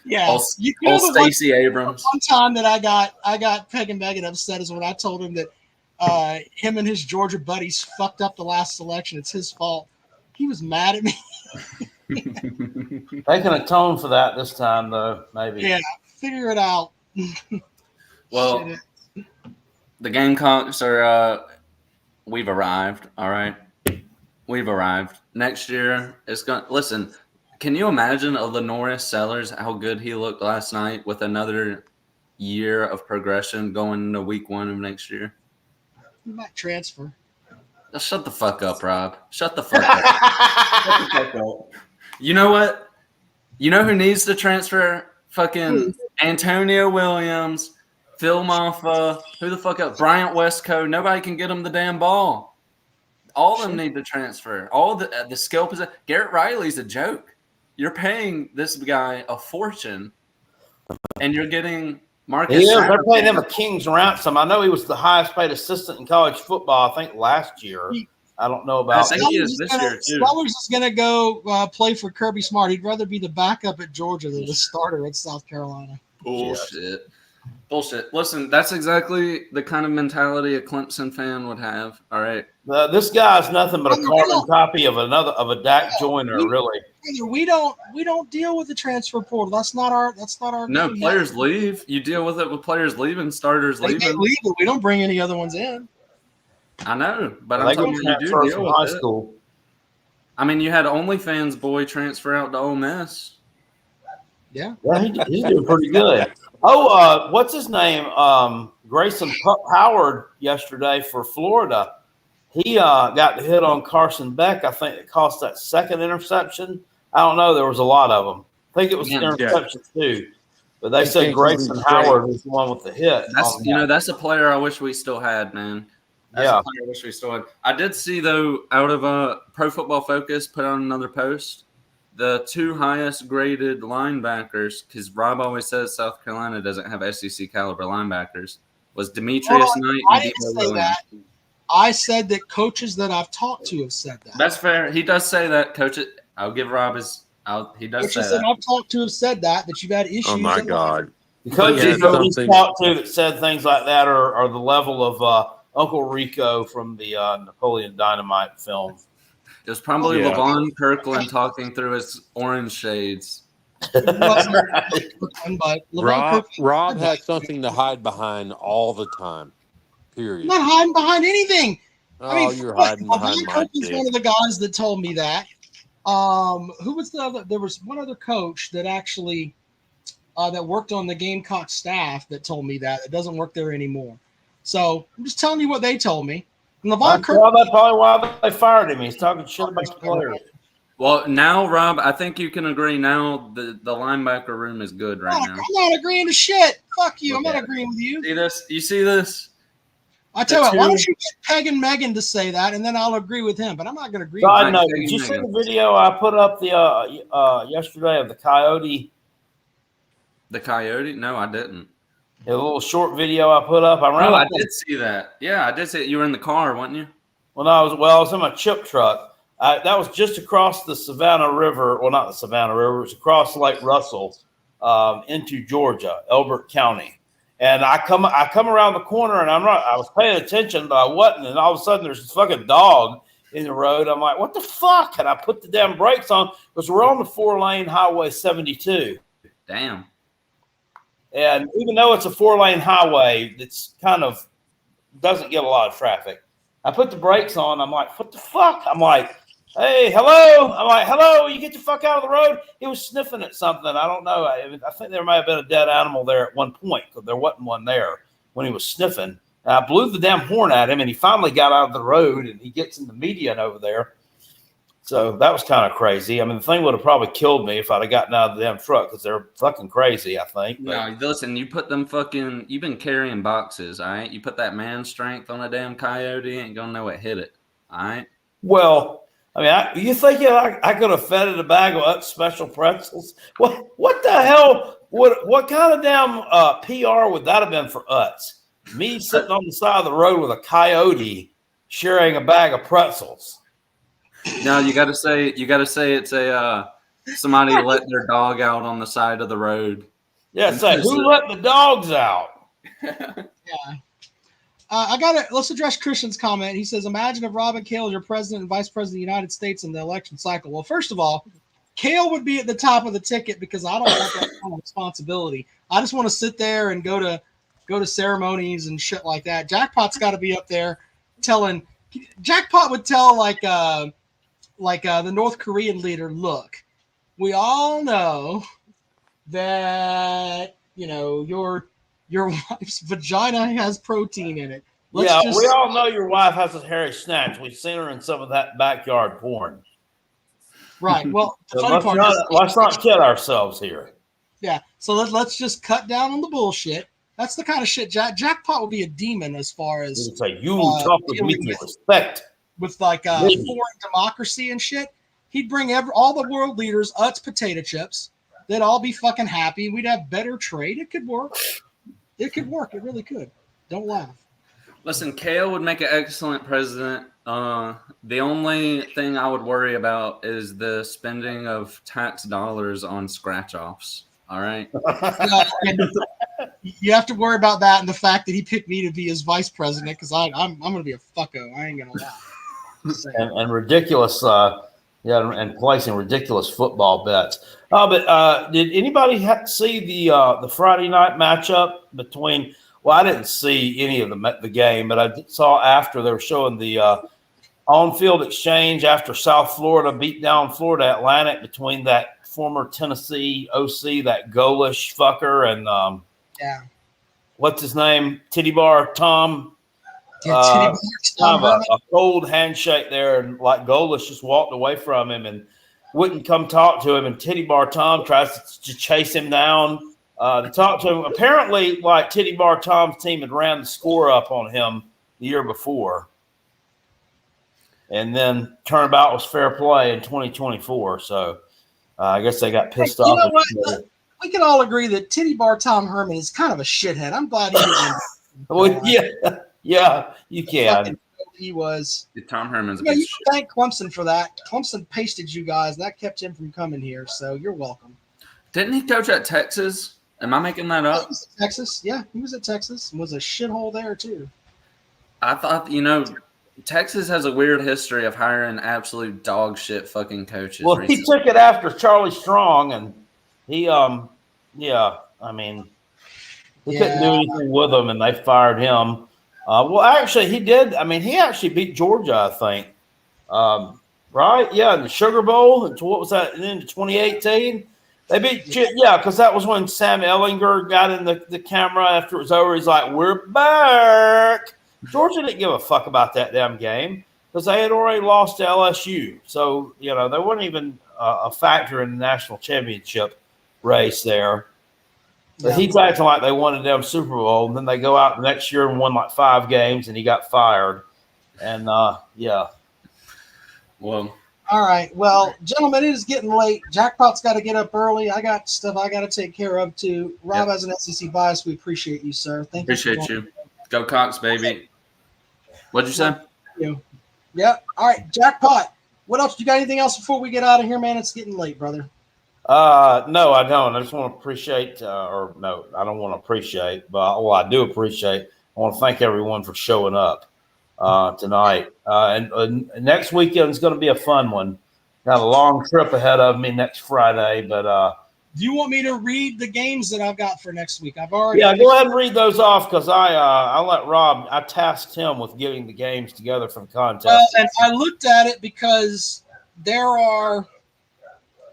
Yeah, all Stacey Abrams. One time that I got Peg and Megan upset is when I told him that him and his Georgia buddies fucked up the last election. It's his fault. He was mad at me. They can atone for that this time, though. Maybe. Yeah, figure it out. Well, the Gamecocks are. We've arrived. All right, we've arrived. Next year, it's going. Listen, can you imagine Lenoris Sellers how good he looked last night with another year of progression going into week 1 of next year? He might transfer. Shut the fuck up, Rob. Shut the fuck up. Shut the fuck up. You know what? You know who needs to transfer? Fucking Antonio Williams, Phil Maffa, who the fuck else? Bryant Westco. Nobody can get him the damn ball. All of them need to transfer. All the skill position. Garrett Riley's a joke. You're paying this guy a fortune, and you're getting Marcus. Yeah, they're paying him a king's ransom. I know he was the highest paid assistant in college football, I think, last year. I don't know about. I think he is this year, too. Sellers is going to go play for Kirby Smart. He'd rather be the backup at Georgia than the starter at South Carolina. Bullshit. Bullshit. Listen, that's exactly the kind of mentality a Clemson fan would have. All right. This guy's nothing but a carbon copy of a Dak Joyner, really. We don't deal with the transfer portal. That's not our No, game. players leave. You deal with it with players leaving, starters They leaving. leave, but we don't bring any other ones in. I know, but Well, I'm telling you do deal with high it. school. I mean, you had OnlyFans boy transfer out to Ole Miss. Yeah. Yeah, he's doing pretty good. Oh, what's his name? Grayson Howard yesterday for Florida. He got the hit on Carson Beck. I think it cost that second interception. I don't know. There was a lot of them. I think it was interceptions too. But they said Grayson Howard was the one with the hit. That's a player I wish we still had, man. That's a player I wish we still had. I did see, though, out of Pro Football Focus put on another post, the two highest graded linebackers, because Rob always says South Carolina doesn't have SEC caliber linebackers, was Demetrius Knight and Debo Williams. I said that coaches that I've talked to have said that. That's fair. He does say that, coach. I'll give Rob his. He does say that. I've talked to have said that you've had issues. Oh my God! The coaches that he's talked to that said things like that are the level of Uncle Rico from the Napoleon Dynamite film. It was probably LeVon Kirkland talking through his orange shades. Rob had something to hide behind all the time. Period. I'm not hiding behind anything. Oh, you're hiding behind my dick. He's one of the guys that told me that. Who was the other? There was one other coach that actually that worked on the Gamecocks staff that told me that. It doesn't work there anymore. So I'm just telling you what they told me. And That's probably why they fired him. He's talking shit about the players. Well, now, Rob, I think you can agree now the linebacker room is good right now. I'm not agreeing to shit. Fuck you. I'm not agreeing with you. See this? You see this? I tell you what, why don't you get Peg and Megan to say that, and then I'll agree with him. But I'm not going to agree with him. Did you see the video I put up yesterday of the coyote? The coyote? No, I didn't. A little short video I put up. I did see that. Yeah, I did see it. You were in the car, weren't you? Well, I was in my chip truck. That was just across the Savannah River. Well, not the Savannah River. It was across Lake Russell into Georgia, Elbert County. And I come around the corner, and I was paying attention, but I wasn't. And all of a sudden, there's this fucking dog in the road. I'm like, what the fuck? And I put the damn brakes on because we're on the 4-lane Highway 72. Damn. And even though it's a 4-lane highway, it's kind of doesn't get a lot of traffic. I put the brakes on. I'm like, what the fuck? I'm like, hey, hello. I'm like, hello, you get the fuck out of the road. He was sniffing at something. I don't know. I think there might have been a dead animal there at one point because there wasn't one there when he was sniffing. And I blew the damn horn at him, and he finally got out of the road, and he gets in the median over there. So that was kind of crazy. I mean, the thing would have probably killed me if I'd have gotten out of the damn truck because they're fucking crazy, I think. No, listen, you've been carrying boxes, all right? You put that man strength on a damn coyote, ain't going to know what hit it, all right? Well, I mean, you think I could have fed it a bag of Utz special pretzels? What the hell? What kind of damn PR would that have been for Utz? Me sitting on the side of the road with a coyote sharing a bag of pretzels. No, you got to say it's a somebody let their dog out on the side of the road. Yeah, say who let the dogs out? Yeah. I got it. Let's address Christian's comment. He says, imagine if Robin Cale is your president and vice president of the United States in the election cycle. Well, first of all, Cale would be at the top of the ticket because I don't want that kind of responsibility. I just want to sit there and go to ceremonies and shit like that. Jackpot's got to be up there telling. Jackpot would tell like the North Korean leader, look, we all know that your wife's vagina has protein in it. We all know your wife has a hairy snatch. We've seen her in some of that backyard porn. Right. Well, the funny let's part not kid ourselves here. Yeah. So let's just cut down on the bullshit. That's the kind of shit Jackpot would be a demon as far as like you talk with me with respect. With like foreign democracy and shit. He'd bring all the world leaders Utz potato chips. They'd all be fucking happy. We'd have better trade. It could work. It could work. It really could. Don't laugh. Listen, Cale would make an excellent president. The only thing I would worry about is the spending of tax dollars on scratch-offs. All right? You have to worry about that and the fact that he picked me to be his vice president because I'm going to be a fucko. I ain't going to lie. And ridiculous, and placing ridiculous football bets. But did anybody see the Friday night matchup between? Well, I didn't see any of the game, but I saw after they were showing the on-field exchange after South Florida beat down Florida Atlantic between that former Tennessee OC, that Golish fucker, and what's his name, Titty Bar Tom. Yeah, Kind of a cold handshake there, and like Golish just walked away from him and wouldn't come talk to him. And Titty Bar Tom tries to chase him down to talk to him. Apparently, like Titty Bar Tom's team had ran the score up on him the year before, and then turnabout was fair play in 2024. So I guess they got pissed off. You know what? We can all agree that Titty Bar Tom Herman is kind of a shithead. I'm glad he didn't. Well, yeah, you can. He was. Tom Herman's. You can thank Clemson for that. Clemson pasted you guys. That kept him from coming here. So you're welcome. Didn't he coach at Texas? Am I making that up? He was at Texas. Yeah, he was at Texas and was a shithole there too. I thought, Texas has a weird history of hiring absolute dog shit fucking coaches. Well, recently. he took it after Charlie Strong, and he, he couldn't do anything with them, and they fired him. Well, actually, he did. I mean, he actually beat Georgia, I think. Right? Yeah, in the Sugar Bowl. And what was that? In 2018, they beat. Yeah, because that was when Sam Ellinger got in the camera after it was over. He's like, "We're back." Georgia didn't give a fuck about that damn game because they had already lost to LSU. So they weren't even a factor in the national championship race there. But he's acting like they won a damn Super Bowl, and then they go out the next year and won like 5 games, and he got fired. And Well, all right. Well, gentlemen, it is getting late. Jackpot's got to get up early. I got stuff I got to take care of too. Rob has an SEC bias. We appreciate you, sir. Thank you. Appreciate you. Go Cox, baby. What'd you say? Thank you. Yeah. All right, Jackpot. What else? You got anything else before we get out of here, man? It's getting late, brother. No, I don't. I just want to appreciate, I don't want to appreciate, but I do appreciate. I want to thank everyone for showing up tonight. And next weekend is going to be a fun one. Got a long trip ahead of me next Friday, but do you want me to read the games that I've got for next week? I've already. Yeah, go ahead and read those off because I let Rob. I tasked him with getting the games together for the contest. Well, and I looked at it because there are.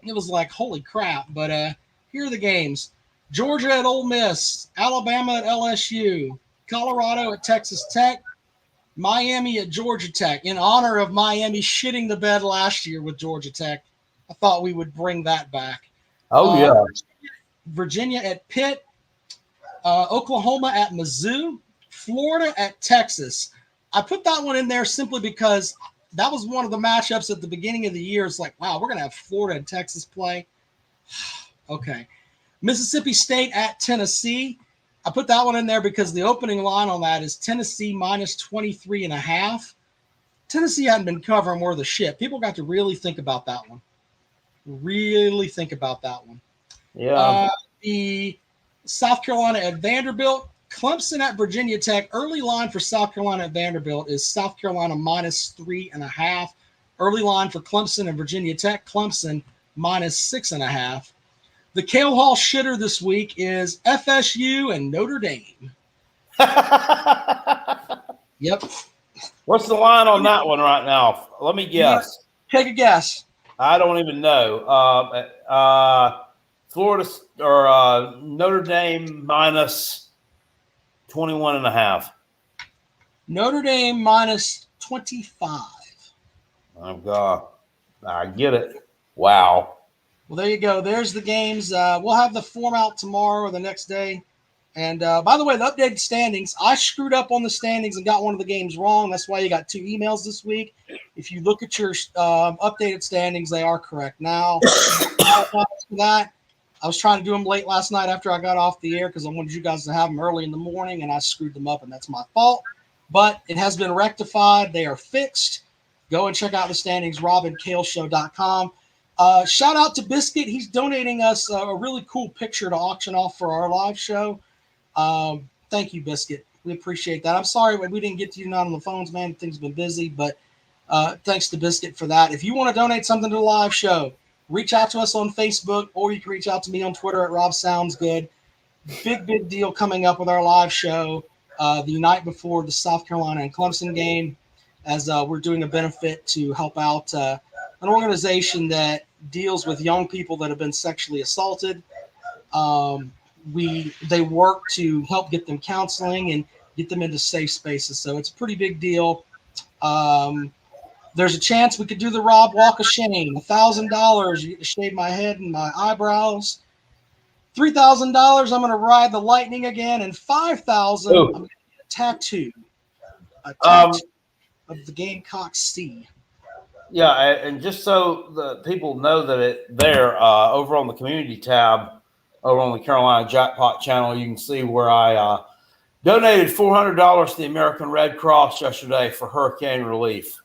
It was like, holy crap. But here are the games. Georgia at Ole Miss. Alabama at LSU. Colorado at Texas Tech. Miami at Georgia Tech. In honor of Miami shitting the bed last year with Georgia Tech, I thought we would bring that back. Oh, yeah. Virginia at Pitt. Oklahoma at Mizzou. Florida at Texas. I put that one in there simply because that was one of the matchups at the beginning of the year. It's like, wow, we're going to have Florida and Texas play. Okay. Mississippi State at Tennessee. I put that one in there because the opening line on that is Tennessee minus 23.5. Tennessee hadn't been covering worth of shit. People got to really think about that one. Yeah. The South Carolina at Vanderbilt. Clemson at Virginia Tech. Early line for South Carolina at Vanderbilt is South Carolina minus 3.5. Early line for Clemson and Virginia Tech. Clemson minus 6.5. The Kale Hall shitter this week is FSU and Notre Dame. Yep. What's the line on that one right now? Let me guess. Take a guess. I don't even know. Florida or Notre Dame minus 21.5. Notre Dame minus 25. Oh, God. I get it. Wow. Well, there you go. There's the games. We'll have the form out tomorrow or the next day. And by the way, the updated standings, I screwed up on the standings and got one of the games wrong. That's why you got 2 emails this week. If you look at your updated standings, they are correct now. That I was trying to do them late last night after I got off the air because I wanted you guys to have them early in the morning, and I screwed them up, and that's my fault. But it has been rectified. They are fixed. Go and check out the standings, robandkaleshow.com. Shout out to Biscuit. He's donating us a really cool picture to auction off for our live show. Thank you, Biscuit. We appreciate that. I'm sorry we didn't get to you not on the phones, man. Things have been busy, but thanks to Biscuit for that. If you want to donate something to the live show, reach out to us on Facebook, or you can reach out to me on Twitter at Rob Sounds Good. Big deal coming up with our live show the night before the South Carolina and Clemson game, as we're doing a benefit to help out an organization that deals with young people that have been sexually assaulted. They work to help get them counseling and get them into safe spaces. So it's a pretty big deal. There's a chance we could do the Rob Walk of Shame. $1,000, you get to shave my head and my eyebrows. $3,000, I'm going to ride the lightning again, and $5,000, I'm going to get a tattoo of the Gamecocks C. Yeah, and just so the people know that over on the community tab, over on the Carolina Jackpot channel, you can see where I donated $400 to the American Red Cross yesterday for hurricane relief.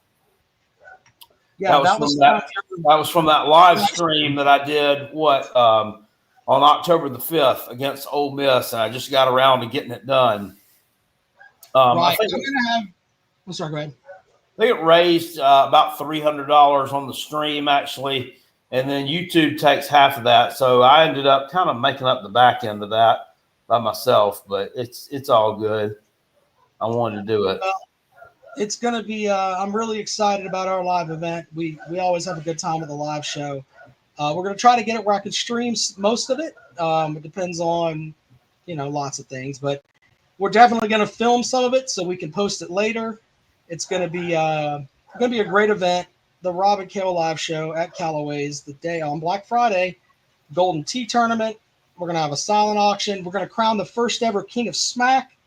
Yeah, that was from that live stream that I did on October the 5th against Ole Miss, and I just got around to getting it done. Right. I'm sorry, go ahead. I think it raised about $300 on the stream, actually, and then YouTube takes half of that. So I ended up kind of making up the back end of that by myself, but it's all good. I wanted to do it. It's going to be I'm really excited about our live event. We always have a good time with the live show. We're going to try to get it where I can stream most of it. It depends on, lots of things, but we're definitely going to film some of it so we can post it later. It's going to be a great event. The Rob and Kale live show at Calloway's the day on Black Friday, Golden Tea Tournament. We're going to have a silent auction. We're going to crown the first ever King of Smack.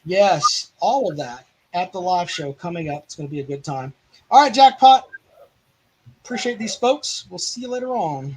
Yes, all of that at the live show coming up. It's going to be a good time. All right, Jackpot. Appreciate these folks. We'll see you later on.